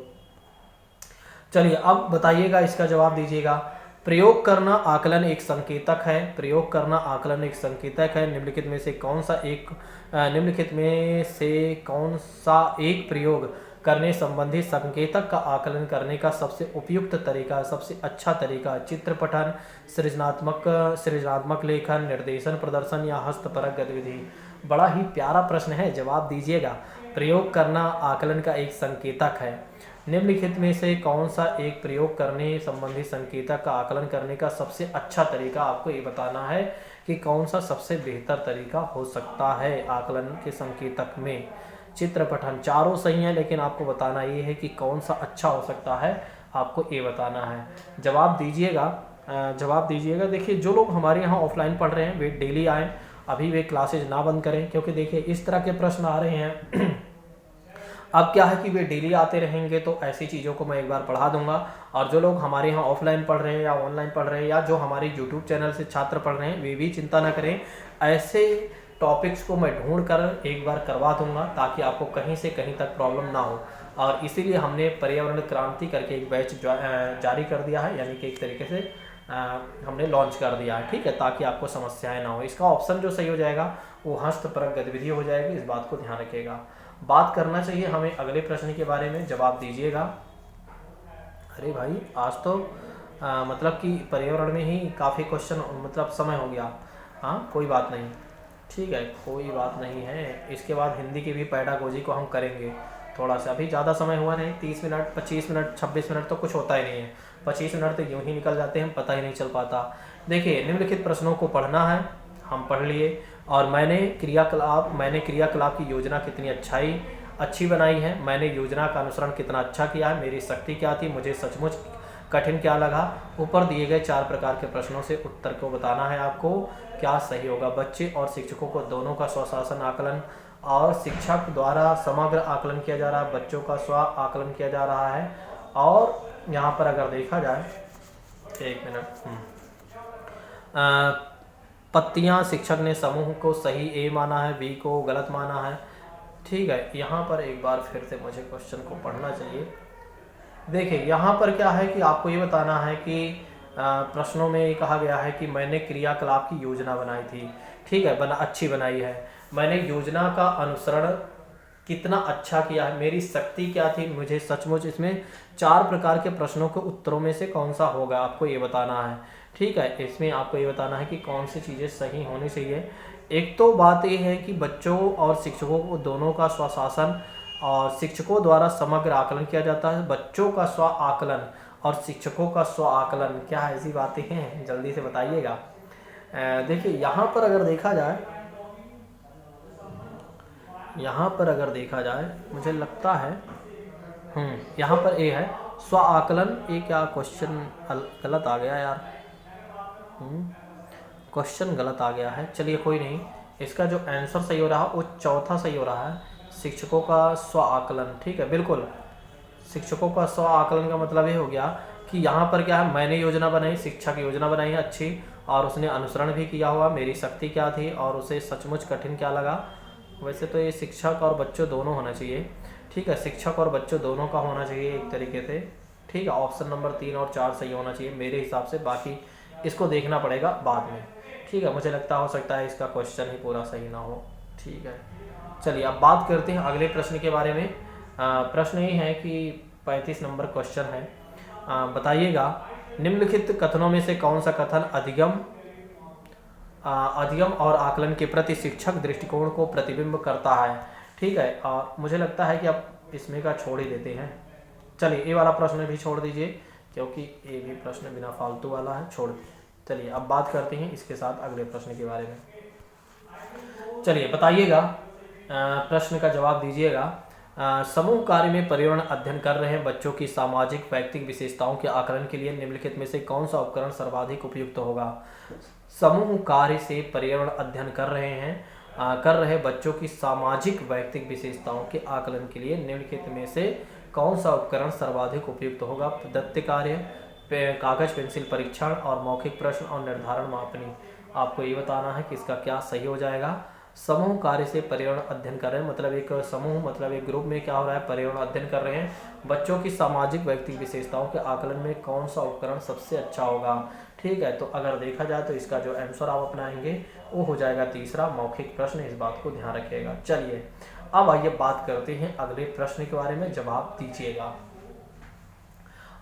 चलिए अब बताइएगा, इसका जवाब दीजिएगा। प्रयोग करना आकलन एक संकेतक है। प्रयोग करना आकलन एक संकेतक है। निम्नलिखित में से कौन सा एक प्रयोग करने संबंधी संकेतक का आकलन करने का सबसे उपयुक्त तरीका, सबसे अच्छा तरीका? चित्र पठन, सृजनात्मक लेखन, निर्देशन, प्रदर्शन या हस्तपरक गतिविधि? बड़ा ही प्यारा प्रश्न है, जवाब दीजिएगा। प्रयोग करना आकलन का एक संकेतक है। निम्नलिखित में से कौन सा एक प्रयोग करने संबंधी संकेतक का आकलन करने का सबसे अच्छा तरीका? आपको ये बताना है कि कौन सा सबसे बेहतर तरीका हो सकता है आकलन के संकेतक में। चित्र पठन, चारों सही हैं, लेकिन आपको बताना ये है कि कौन सा अच्छा हो सकता है, आपको ये बताना है। जवाब दीजिएगा। देखिए जो लोग हमारे यहाँ ऑफलाइन पढ़ रहे हैं वे डेली आएँ, अभी वे क्लासेज ना बंद करें, क्योंकि देखिए इस तरह के प्रश्न आ रहे हैं। अब क्या है कि वे डेली आते रहेंगे तो ऐसी चीज़ों को मैं एक बार पढ़ा दूंगा। और जो लोग हमारे यहाँ ऑफलाइन पढ़ रहे हैं या ऑनलाइन पढ़ रहे हैं या जो हमारे यूट्यूब चैनल से छात्र पढ़ रहे हैं, वे भी चिंता ना करें, ऐसे टॉपिक्स को मैं ढूंढ कर एक बार करवा दूंगा ताकि आपको कहीं से कहीं तक प्रॉब्लम ना हो। और इसीलिए हमने पर्यावरण क्रांति करके एक बैच जारी कर दिया है, यानी कि एक तरीके से हमने लॉन्च कर दिया है। ठीक है, ताकि आपको समस्याएं ना हो। इसका ऑप्शन जो सही हो जाएगा वो हस्तपरक गतिविधि हो जाएगी, इस बात को ध्यान रखिएगा। बात करना चाहिए हमें अगले प्रश्न के बारे में, जवाब दीजिएगा। अरे भाई आज तो मतलब कि पर्यावरण में ही काफ़ी क्वेश्चन मतलब समय हो गया। हाँ कोई बात नहीं, ठीक है कोई बात नहीं है। इसके बाद हिंदी की भी पेडागोजी को हम करेंगे थोड़ा सा, अभी ज़्यादा समय हुआ नहीं, 30 मिनट 25 मिनट 26 मिनट तो कुछ होता ही नहीं है। 25 मिनट तो यूँ ही निकल जाते हैं, पता ही नहीं चल पाता। देखिए निम्नलिखित प्रश्नों को पढ़ना है, हम पढ़ लिए। और मैंने क्रियाकलाप की योजना कितनी अच्छी बनाई है, मैंने योजना का अनुसरण कितना अच्छा किया है, मेरी शक्ति क्या थी, मुझे सचमुच कठिन क्या लगा। ऊपर दिए गए 4 प्रकार के प्रश्नों से उत्तर को बताना है आपको, क्या सही होगा। बच्चे और शिक्षकों को दोनों का स्वशासन आकलन और शिक्षक द्वारा समग्र आकलन किया जा रहा है, बच्चों का स्व आकलन किया जा रहा है। और यहाँ पर अगर देखा जाए, एक मिनट, पत्तियाँ शिक्षक ने समूह को सही ए माना है, बी को गलत माना है। ठीक है, यहाँ पर एक बार फिर से मुझे क्वेश्चन को पढ़ना चाहिए। देखिए यहाँ पर क्या है कि आपको ये बताना है कि प्रश्नों में ये कहा गया है कि मैंने क्रियाकलाप की योजना बनाई थी। ठीक है, अच्छी बनाई है। मैंने योजना का अनुसरण कितना अच्छा किया है, मेरी शक्ति क्या थी, मुझे सचमुच। इसमें 4 प्रकार के प्रश्नों के उत्तरों में से कौन सा होगा, आपको ये बताना है। ठीक है, इसमें आपको ये बताना है कि कौन सी चीज़ें सही होनी चाहिए। एक तो बात ये है कि बच्चों और शिक्षकों को दोनों का स्वशासन और शिक्षकों द्वारा समग्र आकलन किया जाता है। बच्चों का स्व आकलन और शिक्षकों का स्व आकलन, क्या ऐसी बातें हैं, जल्दी से बताइएगा। देखिए यहाँ पर अगर देखा जाए मुझे लगता है यहाँ पर ए है स्व आकलन। ये क्या क्वेश्चन गलत आ गया यार, क्वेश्चन गलत आ गया है। चलिए कोई नहीं, इसका जो आंसर सही हो रहा है वो चौथा सही हो रहा है, शिक्षकों का स्व आकलन। ठीक है, बिल्कुल शिक्षकों का स्व आकलन का मतलब ये हो गया कि यहाँ पर क्या है, मैंने योजना बनाई, शिक्षक योजना बनाई है अच्छी, और उसने अनुसरण भी किया हुआ, मेरी शक्ति क्या थी और उसे सचमुच कठिन क्या लगा। वैसे तो ये शिक्षक और बच्चों दोनों होना चाहिए। ठीक है, शिक्षक और बच्चों दोनों का होना चाहिए एक तरीके से। ठीक है, ऑप्शन नंबर 3 और 4 सही होना चाहिए मेरे हिसाब से, बाकी इसको देखना पड़ेगा बाद में। ठीक है, मुझे लगता हो सकता है इसका क्वेश्चन ही पूरा सही ना हो। ठीक है, चलिए अब बात करते हैं अगले प्रश्न के बारे में। प्रश्न ये है कि 35 नंबर क्वेश्चन है, बताइएगा निम्नलिखित कथनों में से कौन सा कथन अधिगम और आकलन के प्रति शिक्षक दृष्टिकोण को प्रतिबिंब करता है। ठीक है, मुझे लगता है कि आप इसमें का छोड़ ही देते हैं। चलिए ये वाला प्रश्न भी छोड़ दीजिए, क्योंकि ये भी प्रश्न बिना फालतू वाला है, छोड़ दीजिए। चलिए अब बात करते हैं इसके साथ अगले प्रश्न के बारे में। चलिए बताइएगा, प्रश्न का जवाब दीजिएगा। समूह कार्य में पर्यावरण अध्ययन कर रहे हैं बच्चों की सामाजिक व्यक्तिगत विशेषताओं के आकलन के लिए निम्नलिखित में से कौन सा उपकरण सर्वाधिक उपयुक्त होगा। समूह कार्य से पर्यावरण अध्ययन कर रहे बच्चों की सामाजिक व्यक्तिगत विशेषताओं के आकलन के लिए निम्नलिखित में से कौन सा उपकरण सर्वाधिक उपयुक्त होगा। दत्त कार्य, कागज पेंसिल परीक्षण और मौखिक प्रश्न और निर्धारण मापनी। आपको ये बताना है कि इसका क्या सही हो जाएगा। समूह कार्य से पर्यावरण अध्ययन कर रहे हैं मतलब एक समूह मतलब एक ग्रुप में क्या हो रहा है, पर्यावरण अध्ययन कर रहे हैं बच्चों की सामाजिक व्यक्तिगत विशेषताओं के आकलन में कौन सा उपकरण सबसे अच्छा होगा। ठीक है, तो अगर देखा जाए तो इसका जो आंसर आप अपनाएंगे वो हो जाएगा तीसरा, मौखिक प्रश्न। इस बात को ध्यान रखिएगा। चलिए अब आइए बात करते हैं अगले प्रश्न के बारे में, जवाब दीजिएगा।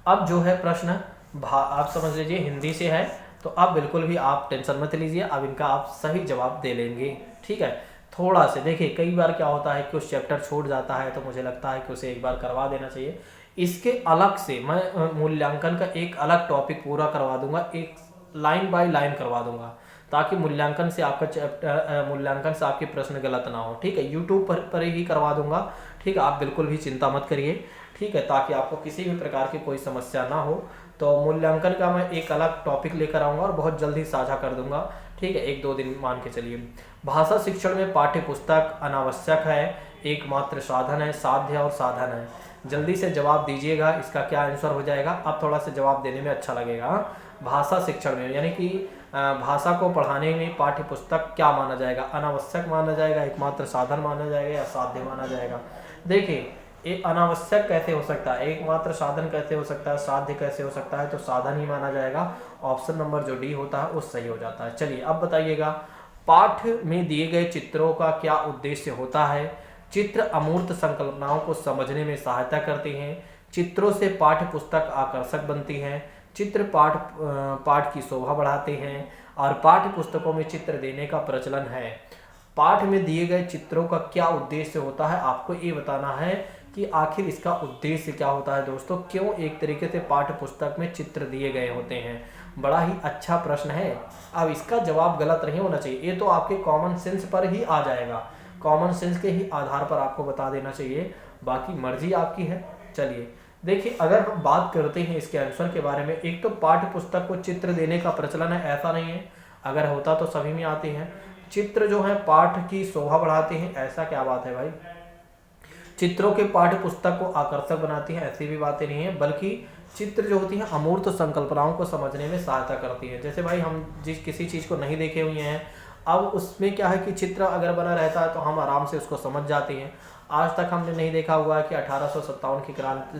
अब जो है प्रश्न आप समझ लीजिए हिंदी से है, तो अब बिल्कुल भी आप टेंशन मत लीजिए, अब इनका आप सही जवाब दे लेंगे। ठीक है, थोड़ा से देखिए कई बार क्या होता है कि उस चैप्टर छूट जाता है तो मुझे लगता है कि उसे एक बार करवा देना चाहिए। इसके अलग से मैं मूल्यांकन का एक अलग टॉपिक पूरा करवा दूंगा, एक लाइन बाय लाइन करवा दूंगा, ताकि मूल्यांकन से आपके प्रश्न गलत ना हो। ठीक है, यूट्यूब पर ही करवा दूंगा। ठीक है, आप बिल्कुल भी चिंता मत करिए। ठीक है, ताकि आपको किसी भी प्रकार की कोई समस्या ना हो। तो मूल्यांकन का मैं एक अलग टॉपिक लेकर आऊँगा और बहुत जल्दी साझा कर दूंगा। ठीक है, 1-2 दिन मान के चलिए। भाषा शिक्षण में पाठ्य पुस्तक अनावश्यक है, एकमात्र साधन है, साध्य और साधन है। जल्दी से जवाब दीजिएगा, इसका क्या आंसर हो जाएगा। अब थोड़ा सा जवाब देने में अच्छा लगेगा। भाषा शिक्षण में यानी कि भाषा को पढ़ाने में पाठ्य पुस्तक क्या माना जाएगा, अनावश्यक माना जाएगा, एकमात्र साधन माना जाएगा या साध्य माना जाएगा। देखिए ये अनावश्यक कैसे हो सकता है, एकमात्र साधन कैसे हो सकता है, साध्य कैसे हो सकता है, तो साधन ही माना जाएगा। ऑप्शन नंबर जो डी होता है वो सही हो जाता है। चलिए अब बताइएगा, पाठ में दिए गए चित्रों का क्या उद्देश्य होता है। चित्र अमूर्त संकल्पनाओं को समझने में सहायता करते हैं। चित्रों से पाठ्य पुस्तक आकर्षक बनती है। चित्र पाठ की शोभा बढ़ाते हैं और पाठ्य पुस्तकों में चित्र देने का प्रचलन है। पाठ में दिए गए चित्रों का क्या उद्देश्य होता है, आपको ये बताना है कि आखिर इसका उद्देश्य क्या होता है दोस्तों, क्यों एक तरीके से पाठ्य पुस्तक में चित्र दिए गए होते हैं। बड़ा ही अच्छा प्रश्न है। अब इसका जवाब गलत नहीं होना चाहिए, ये तो आपके कॉमन सेंस पर ही आ जाएगा, कॉमन सेंस के ही आधार पर आपको बता देना चाहिए, बाकी मर्जी आपकी है। चलिए देखिए, अगर हम बात करते हैं इसके आंसर के बारे में, एक तो पाठ्य पुस्तक को चित्र देने का प्रचलन है, ऐसा नहीं है, अगर होता तो सभी में आते हैं। चित्र जो है पाठ की शोभा बढ़ाते हैं, ऐसा क्या बात है भाई। चित्रों के पाठ्य पुस्तक को आकर्षक बनाती है, ऐसी भी बातें नहीं है, बल्कि चित्र जो होती है अमूर्त संकल्पनाओं को समझने में सहायता करती है। जैसे भाई हम किसी चीज़ को नहीं देखे हुए हैं, अब उसमें क्या है कि चित्र अगर बना रहता है तो हम आराम से उसको समझ जाते हैं। आज तक हमने नहीं देखा हुआ है कि 1857 की क्रांति,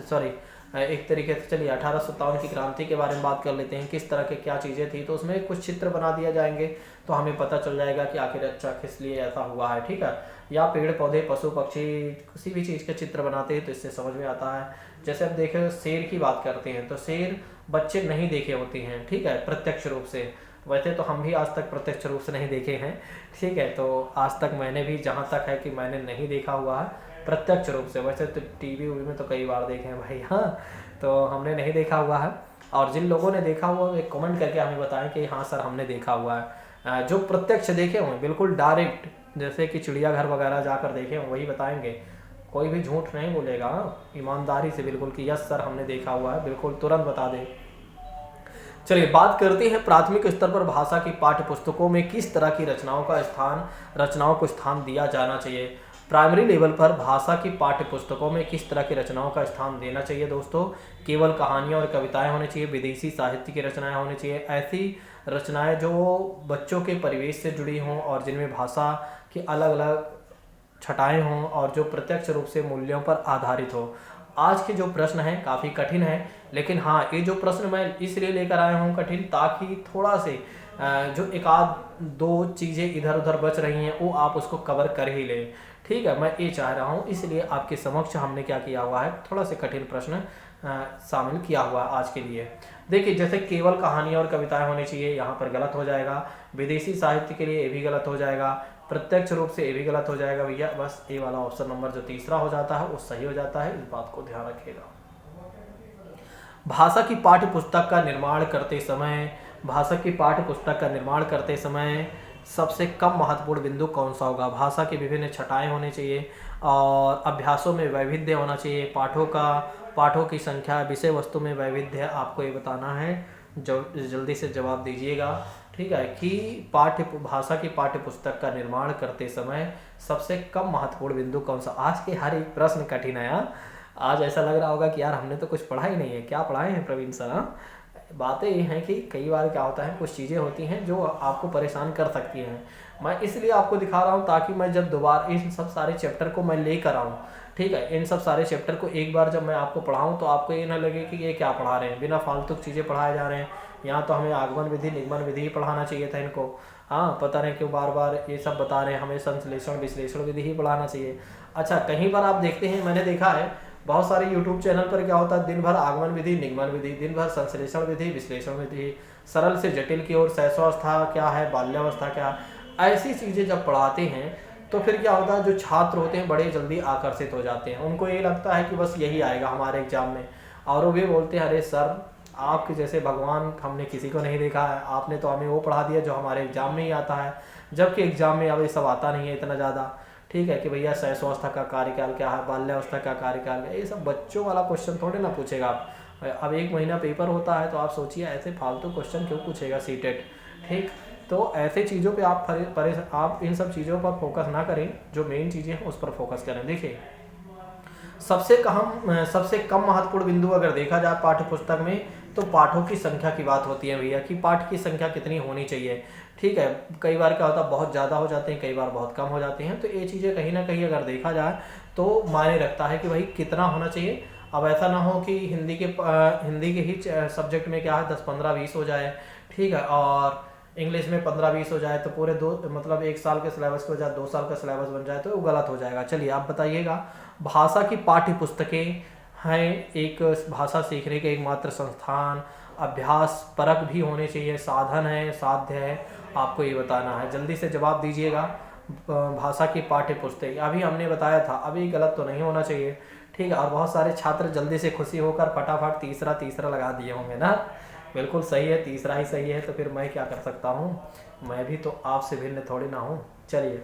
एक तरीके से चलिए 1857 की क्रांति के बारे में बात कर लेते हैं, किस तरह के क्या चीज़ें थी, तो उसमें कुछ चित्र बना दिया जाएंगे तो हमें पता चल जाएगा कि आखिर अच्छा किस लिए ऐसा हुआ है। ठीक है, या पेड़ पौधे पशु पक्षी किसी भी चीज़ के चित्र बनाते हैं तो इससे समझ में आता है। जैसे हम देखें शेर की बात करते हैं तो शेर बच्चे नहीं देखे होते हैं, ठीक है, प्रत्यक्ष रूप से। वैसे तो हम भी आज तक प्रत्यक्ष रूप से नहीं देखे हैं, ठीक है, तो आज तक मैंने भी जहाँ तक है कि मैंने नहीं देखा हुआ है प्रत्यक्ष रूप से। वैसे तो टीवी वीवी में तो कई बार देखे हैं भाई, हाँ, तो हमने नहीं देखा हुआ है। और जिन लोगों ने देखा हुआ है कमेंट करके हमें बताएं कि हाँ सर हमने देखा हुआ है। जो प्रत्यक्ष देखे हुए बिल्कुल डायरेक्ट, जैसे कि चिड़ियाघर वगैरह जाकर देखे हों, वही बताएंगे, कोई भी झूठ नहीं बोलेगा, ईमानदारी से बिल्कुल कि यस सर हमने देखा हुआ है, बिल्कुल तुरंत बता दें। चलिए बात करते हैं प्राथमिक स्तर पर भाषा की पाठ्य पुस्तकों में किस तरह की रचनाओं को स्थान दिया जाना चाहिए। प्राइमरी लेवल पर भाषा की पाठ्य पुस्तकों में किस तरह की रचनाओं का स्थान देना चाहिए दोस्तों। केवल कहानियाँ और कविताएं होनी चाहिए, विदेशी साहित्य की रचनाएं होनी चाहिए, ऐसी रचनाएं जो बच्चों के परिवेश से जुड़ी हों और जिनमें भाषा की अलग अलग छटाएं हों और जो प्रत्यक्ष रूप से मूल्यों पर आधारित हो। आज के जो प्रश्न हैं काफ़ी कठिन है, लेकिन हाँ ये जो प्रश्न मैं इसलिए लेकर आया हूँ कठिन, ताकि थोड़ा से जो एक आध दो चीज़ें इधर उधर बच रही हैं वो आप उसको कवर कर ही लें। ठीक है, मैं ये चाह रहा हूँ, इसलिए आपके समक्ष हमने क्या किया हुआ है, थोड़ा से कठिन प्रश्न शामिल किया हुआ है आज के लिए। देखिए जैसे केवल कहानियाँ और कविताएं होनी चाहिए, यहाँ पर गलत हो जाएगा। विदेशी साहित्य के लिए ये भी गलत हो जाएगा, प्रत्यक्ष रूप से ये भी गलत हो जाएगा भैया। बस ये वाला ऑप्शन नंबर जो तीसरा हो जाता है वो सही हो जाता है, इस बात को ध्यान रखिएगा। भाषा की पाठ्य पुस्तक का निर्माण करते समय सबसे कम महत्वपूर्ण बिंदु कौन सा होगा? भाषा की विभिन्न छटाएं होनी चाहिए और अभ्यासों में वैविध्य होना चाहिए, पाठों की संख्या, विषय वस्तु में वैविध्य, आपको ये बताना है। जो जल्दी से जवाब दीजिएगा, ठीक है। कि भाषा की पाठ्य पुस्तक का निर्माण करते समय सबसे कम महत्वपूर्ण बिंदु कौन सा? आज के हर एक प्रश्न कठिन है। आज ऐसा लग रहा होगा कि यार हमने तो कुछ पढ़ा ही नहीं है, क्या पढ़ाए हैं प्रवीण सर। बातें ये हैं कि कई बार क्या होता है, कुछ चीज़ें होती हैं जो आपको परेशान कर सकती हैं। मैं इसलिए आपको दिखा रहा हूँ ताकि मैं जब दोबारा इन सब सारे चैप्टर को मैं लेकर आऊँ, ठीक है। इन सब सारे चैप्टर को एक बार जब मैं आपको पढ़ाऊँ तो आपको ये ना लगे कि ये क्या पढ़ा रहे हैं, बिना फालतू चीज़ें पढ़ाए जा रहे हैं। यहाँ तो हमें आगमन विधि निगमन विधि ही पढ़ाना चाहिए था इनको। हाँ, पता नहीं क्यों बार बार ये सब बता रहे हैं, हमें संश्लेषण विश्लेषण विधि ही पढ़ाना चाहिए। अच्छा, कहीं पर आप देखते हैं, मैंने देखा है बहुत सारे यूट्यूब चैनल पर क्या होता है, दिन भर आगमन विधि निगमन विधि, दिन भर संश्लेषण विधि विश्लेषण विधि, सरल से जटिल की ओर, शैशवावस्था क्या है, बाल्यावस्था क्या है, ऐसी चीज़ें जब पढ़ाते हैं तो फिर क्या होता है, जो छात्र होते हैं बड़े जल्दी आकर्षित हो जाते हैं। उनको ये लगता है कि बस यही आएगा हमारे एग्जाम में, और वो भी बोलते हैं अरे सर आपके जैसे भगवान हमने किसी को नहीं देखा है, आपने तो हमें वो पढ़ा दिया जो हमारे एग्जाम में ही आता है, जबकि एग्जाम में अब ये सब आता नहीं है इतना ज़्यादा, ठीक है। कि भैया शैशवावस्था का कार्यकाल क्या है, बाल्यावस्था का कार्यकाल क्या है, ये सब बच्चों वाला क्वेश्चन थोड़े ना पूछेगा आप। अब 1 महीना पेपर होता है तो आप सोचिए ऐसे फालतू क्वेश्चन क्यों पूछेगा सीटेट, ठीक। तो ऐसे चीज़ों पे आप इन सब चीज़ों पर फोकस ना करें, जो मेन चीज़ें हैं उस पर फोकस करें। देखिए, सबसे कम महत्वपूर्ण बिंदु अगर देखा जाए पाठ्य पुस्तक में तो पाठों की संख्या की बात होती है भैया, कि पाठ की संख्या कितनी होनी चाहिए, ठीक है। कई बार क्या होता है बहुत ज़्यादा हो जाते हैं, कई बार बहुत कम हो जाते हैं, तो ये चीज़ें कहीं ना कहीं अगर देखा जाए तो मायने रखता है कि भाई कितना होना चाहिए। अब ऐसा ना हो कि हिंदी के ही सब्जेक्ट में क्या है 10, 15, 20 हो जाए, ठीक है, और इंग्लिश में 15-20 हो जाए तो पूरे 1 साल के सिलेबस के बजाय 2 साल का सिलेबस बन जाए तो वो गलत हो जाएगा। चलिए आप बताइएगा, भाषा की पाठ्य पुस्तकें हैं एक भाषा सीखने के एकमात्र संस्थान, अभ्यास परक भी होने चाहिए, साधन है, साध्य है, आपको ये बताना है। जल्दी से जवाब दीजिएगा। भाषा की पाठ्य पुस्तक अभी हमने बताया था, अभी गलत तो नहीं होना चाहिए, ठीक है। और बहुत सारे छात्र जल्दी से खुशी होकर फटाफट तीसरा लगा दिए होंगे ना, बिल्कुल सही है, तीसरा ही सही है, तो फिर मैं क्या कर सकता हूँ, मैं भी तो आपसे भिन्न थोड़ी ना हूँ। चलिए,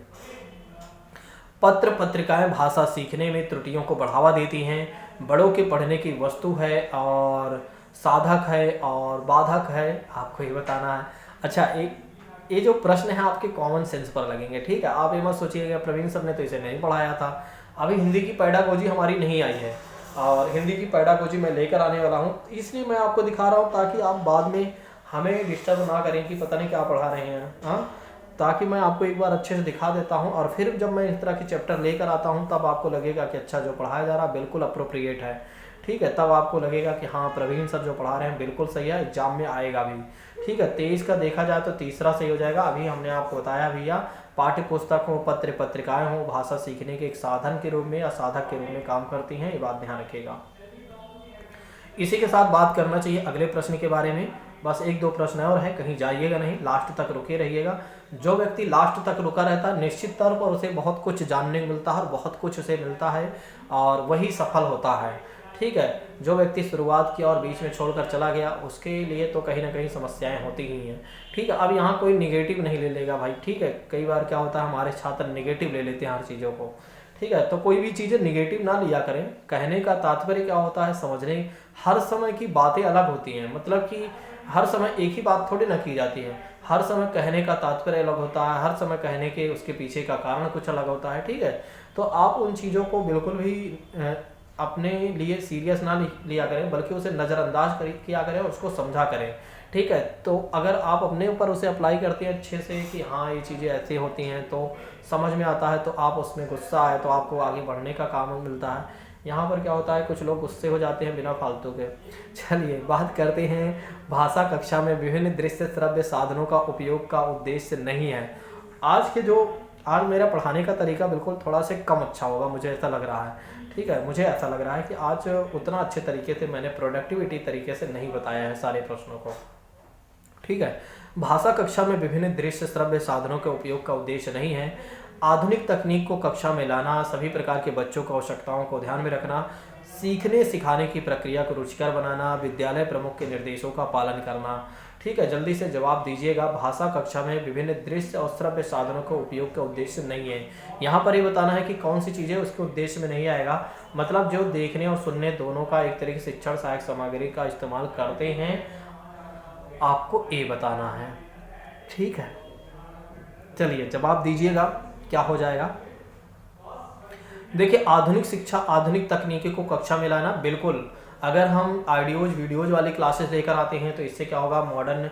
पत्र पत्रिकाएं भाषा सीखने में त्रुटियों को बढ़ावा देती हैं, बड़ों के पढ़ने की वस्तु है और साधक है और बाधक है, आपको ये बताना है। अच्छा, ये जो प्रश्न है आपके कॉमन सेंस पर लगेंगे, ठीक है। आप ये मत सोचिएगा प्रवीण सर ने तो इसे नहीं पढ़ाया था, अभी हिंदी की पैडागोजी हमारी नहीं आई है और हिंदी की पैडागोजी मैं लेकर आने वाला हूँ, इसलिए मैं आपको दिखा रहा हूँ ताकि आप बाद में हमें डिस्टर्ब ना करें कि पता नहीं क्या पढ़ा रहे हैं, हाँ। ताकि मैं आपको एक बार अच्छे से दिखा देता हूँ और फिर जब मैं इस तरह के चैप्टर लेकर आता हूँ तब आपको लगेगा कि अच्छा जो पढ़ाया जा रहा है बिल्कुल अप्रोप्रिएट है, ठीक है। तब आपको लगेगा कि हाँ प्रवीण सर जो पढ़ा रहे हैं बिल्कुल सही है, एग्जाम में आएगा भी, ठीक है। 23 का देखा जाए तो तीसरा सही हो जाएगा। अभी हमने आपको बताया भैया, पाठ्य पुस्तक हो, पत्र पत्रिकाएं हो, भाषा सीखने के एक साधन के रूप में या साधक के रूप में काम करती हैं, ये बात ध्यान रखिएगा। इसी के साथ बात करना चाहिए अगले प्रश्न के बारे में, बस 1-2 प्रश्न और है, कहीं जाइएगा नहीं, लास्ट तक रुके रहिएगा। जो व्यक्ति लास्ट तक रुका रहता है निश्चित तौर पर उसे बहुत कुछ जानने को मिलता है और बहुत कुछ उसे मिलता है और वही सफल होता है, ठीक है। जो व्यक्ति शुरुआत किया और बीच में छोड़कर चला गया उसके लिए तो कहीं ना कहीं समस्याएं होती ही हैं, ठीक है। अब यहाँ कोई निगेटिव नहीं ले लेगा भाई, ठीक है। कई बार क्या होता है हमारे छात्र निगेटिव ले लेते हैं हर चीज़ों को, ठीक है। तो कोई भी चीज़ें निगेटिव ना लिया करें। कहने का तात्पर्य क्या होता है, समझने, हर समय की बातें अलग होती हैं, मतलब कि हर समय एक ही बात थोड़ी ना की जाती है, हर समय कहने का तात्पर्य अलग होता है, हर समय कहने के उसके पीछे का कारण कुछ अलग होता है, ठीक है। तो आप उन चीज़ों को बिल्कुल भी अपने लिए सीरियस ना लिया करें, बल्कि उसे नज़रअंदाज किया करें, उसको समझा करें, ठीक है। तो अगर आप अपने ऊपर उसे अप्लाई करते हैं अच्छे से कि हाँ ये चीज़ें ऐसे होती हैं तो समझ में आता है, तो आप उसमें गुस्सा आए तो आपको आगे बढ़ने का काम मिलता है। यहाँ पर क्या होता है कुछ लोग गुस्से हो जाते हैं बिना फालतू के। चलिए बात करते हैं, भाषा कक्षा में विभिन्न दृश्य श्रव्य साधनों का उपयोग का उद्देश्य नहीं है। आज मेरा पढ़ाने का तरीका बिल्कुल थोड़ा से कम अच्छा होगा, मुझे ऐसा लग रहा है, ठीक है। मुझे ऐसा लग रहा है कि आज उतना अच्छे तरीके से मैंने प्रोडक्टिविटी तरीके से नहीं बताया है सारे प्रश्नों को, ठीक है। भाषा कक्षा में विभिन्न दृश्य श्रव्य साधनों के उपयोग का उद्देश्य नहीं है। आधुनिक तकनीक को कक्षा में लाना, सभी प्रकार के बच्चों की आवश्यकताओं को ध्यान में रखना, सीखने सिखाने की प्रक्रिया को रुचिकर बनाना, विद्यालय प्रमुख के निर्देशों का पालन करना, ठीक है, जल्दी से जवाब दीजिएगा। भाषा कक्षा में विभिन्न दृश्य और श्रव्य साधनों का उपयोग का उद्देश्य नहीं है। यहाँ पर ये बताना है कि कौन सी चीज़ें उसके उद्देश्य में नहीं आएगा, मतलब जो देखने और सुनने दोनों का एक तरीके से शिक्षण सहायक सामग्री का इस्तेमाल करते हैं, आपको ए बताना है। ठीक है, चलिए जवाब दीजिएगा क्या हो जाएगा। देखिए, आधुनिक शिक्षा आधुनिक तकनीकी को कक्षा में लाना, बिल्कुल। अगर हम ऑडियोज वीडियोज वाली क्लासेस लेकर आते हैं तो इससे क्या होगा, मॉडर्न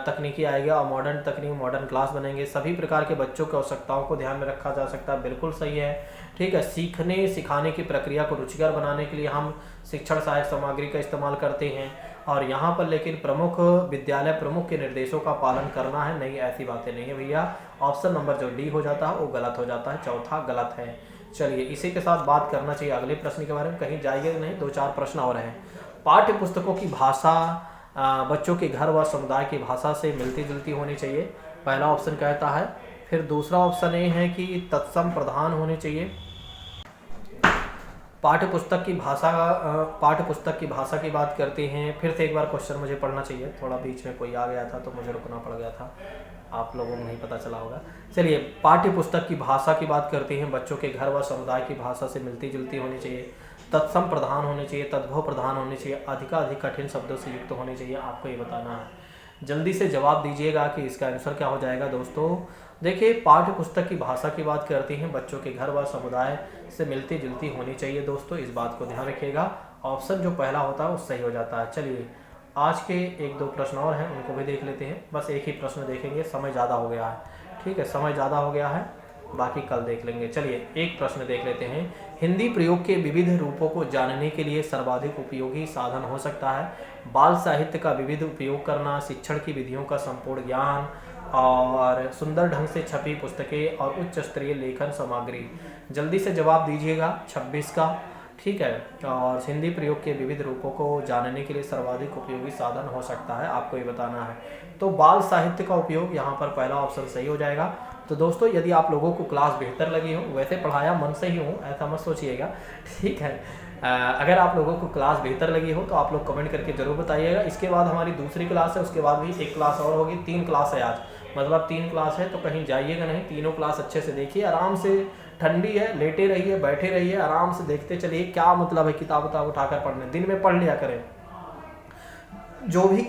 तकनीकी आएगा और मॉडर्न तकनीक मॉडर्न क्लास बनेंगे। सभी प्रकार के बच्चों की आवश्यकताओं को ध्यान में रखा जा सकता है, बिल्कुल सही है। ठीक है, सीखने सिखाने की प्रक्रिया को रुचिकर बनाने के लिए हम शिक्षण सहायक सामग्री का इस्तेमाल करते हैं। और यहाँ पर लेकिन प्रमुख विद्यालय प्रमुख के निर्देशों का पालन करना है, नहीं ऐसी बातें नहीं है भैया। ऑप्शन नंबर जो डी हो जाता है वो गलत हो जाता है, चौथा गलत है। चलिए इसी के साथ बात करना चाहिए अगले प्रश्न के बारे में, कहीं जाइए नहीं, 2-4 प्रश्न और हैं। पाठ्य पुस्तकों की भाषा बच्चों के घर व समुदाय की भाषा से मिलती जुलती होनी चाहिए, पहला ऑप्शन कहता है। फिर दूसरा ऑप्शन ये है कि तत्सम प्रधान होने चाहिए। पाठ्य पुस्तक की भाषा की बात करते हैं। फिर से एक बार क्वेश्चन मुझे पढ़ना चाहिए, थोड़ा बीच में कोई आ गया था तो मुझे रुकना पड़ गया था, आप लोगों को नहीं पता चला होगा। चलिए, पाठ्य पुस्तक की भाषा की बात करते हैं, बच्चों के घर व समुदाय की भाषा से मिलती जुलती होनी चाहिए, तत्सम प्रधान होने चाहिए, तद्भव प्रधान होने चाहिए, अधिक कठिन शब्दों से युक्त होने चाहिए, आपको ये बताना है। जल्दी से जवाब दीजिएगा कि इसका आंसर क्या हो जाएगा दोस्तों। देखिए, पाठ्य पुस्तक की भाषा की बात करते हैं, बच्चों के घर व समुदाय से मिलती जुलती होनी चाहिए दोस्तों, इस बात को ध्यान रखिएगा। ऑप्शन जो पहला होता है वो सही हो जाता है। चलिए, आज के 1-2 प्रश्न और हैं, उनको भी देख लेते हैं। बस एक ही प्रश्न देखेंगे, समय ज़्यादा हो गया है। ठीक है, समय ज़्यादा हो गया है, बाकी कल देख लेंगे। चलिए एक प्रश्न देख लेते हैं। हिंदी प्रयोग के विविध रूपों को जानने के लिए सर्वाधिक उपयोगी साधन हो सकता है बाल साहित्य का विविध उपयोग करना, शिक्षण की विधियों का संपूर्ण ज्ञान, और सुंदर ढंग से छपी पुस्तकें और उच्च स्तरीय लेखन सामग्री। जल्दी से जवाब दीजिएगा 26 का। ठीक है, और हिंदी प्रयोग के विविध रूपों को जानने के लिए सर्वाधिक उपयोगी साधन हो सकता है, आपको ये बताना है। तो बाल साहित्य का उपयोग, यहाँ पर पहला ऑप्शन सही हो जाएगा। तो दोस्तों, यदि आप लोगों को क्लास बेहतर लगी हो, वैसे पढ़ाया मन से ही हूँ, ऐसा मत सोचिएगा। ठीक है, अगर आप लोगों को क्लास बेहतर लगी हो तो आप लोग कमेंट करके जरूर बताइएगा। इसके बाद हमारी दूसरी क्लास है, उसके बाद भी एक क्लास और होगी, 3 क्लास है आज, मतलब 3 क्लास है, तो कहीं जाइएगा नहीं, तीनों क्लास अच्छे से देखिए, आराम से, ठंडी है, लेटे रहिए, बैठे रहिए, आराम से देखते चलिए। क्या मतलब है किताब उठाकर पढ़ने, दिन में पढ़ लिया करें जो भी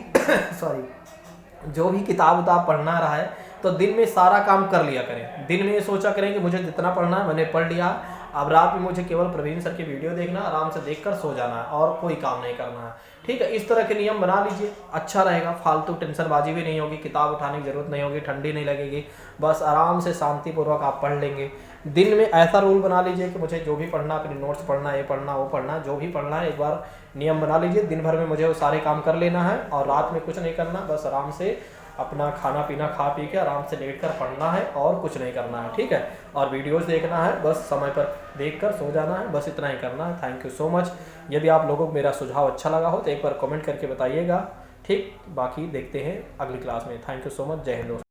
जो भी किताब पढ़ना रहा है तो दिन में सारा काम कर लिया करें। दिन में ये सोचा करें कि मुझे जितना पढ़ना है मैंने पढ़ लिया, अब रात में मुझे केवल प्रवीण सर की वीडियो देखना, आराम से देखकर सो जाना है और कोई काम नहीं करना है। ठीक है, इस तरह के नियम बना लीजिए, अच्छा रहेगा, फालतू टेंशनबाजी भी नहीं होगी, किताब उठाने की जरूरत नहीं होगी, ठंडी नहीं लगेगी, बस आराम से शांतिपूर्वक आप पढ़ लेंगे। दिन में ऐसा रूल बना लीजिए कि मुझे जो भी पढ़ना, अपने नोट्स पढ़ना, ये पढ़ना, वो पढ़ना, जो भी पढ़ना है एक बार नियम बना लीजिए। दिन भर में मुझे वो सारे काम कर लेना है और रात में कुछ नहीं करना, बस आराम से अपना खाना पीना खा पी के आराम से लेट कर पढ़ना है और कुछ नहीं करना है। ठीक है, और वीडियोस देखना है, बस समय पर देखकर सो जाना है, बस इतना ही करना है। Thank you so much. यदि आप लोगों को मेरा सुझाव अच्छा लगा हो तो एक बार कमेंट करके बताइएगा। ठीक, बाकी देखते हैं अगली क्लास में। थैंक यू सो मच, जय हिंद दोस्तों।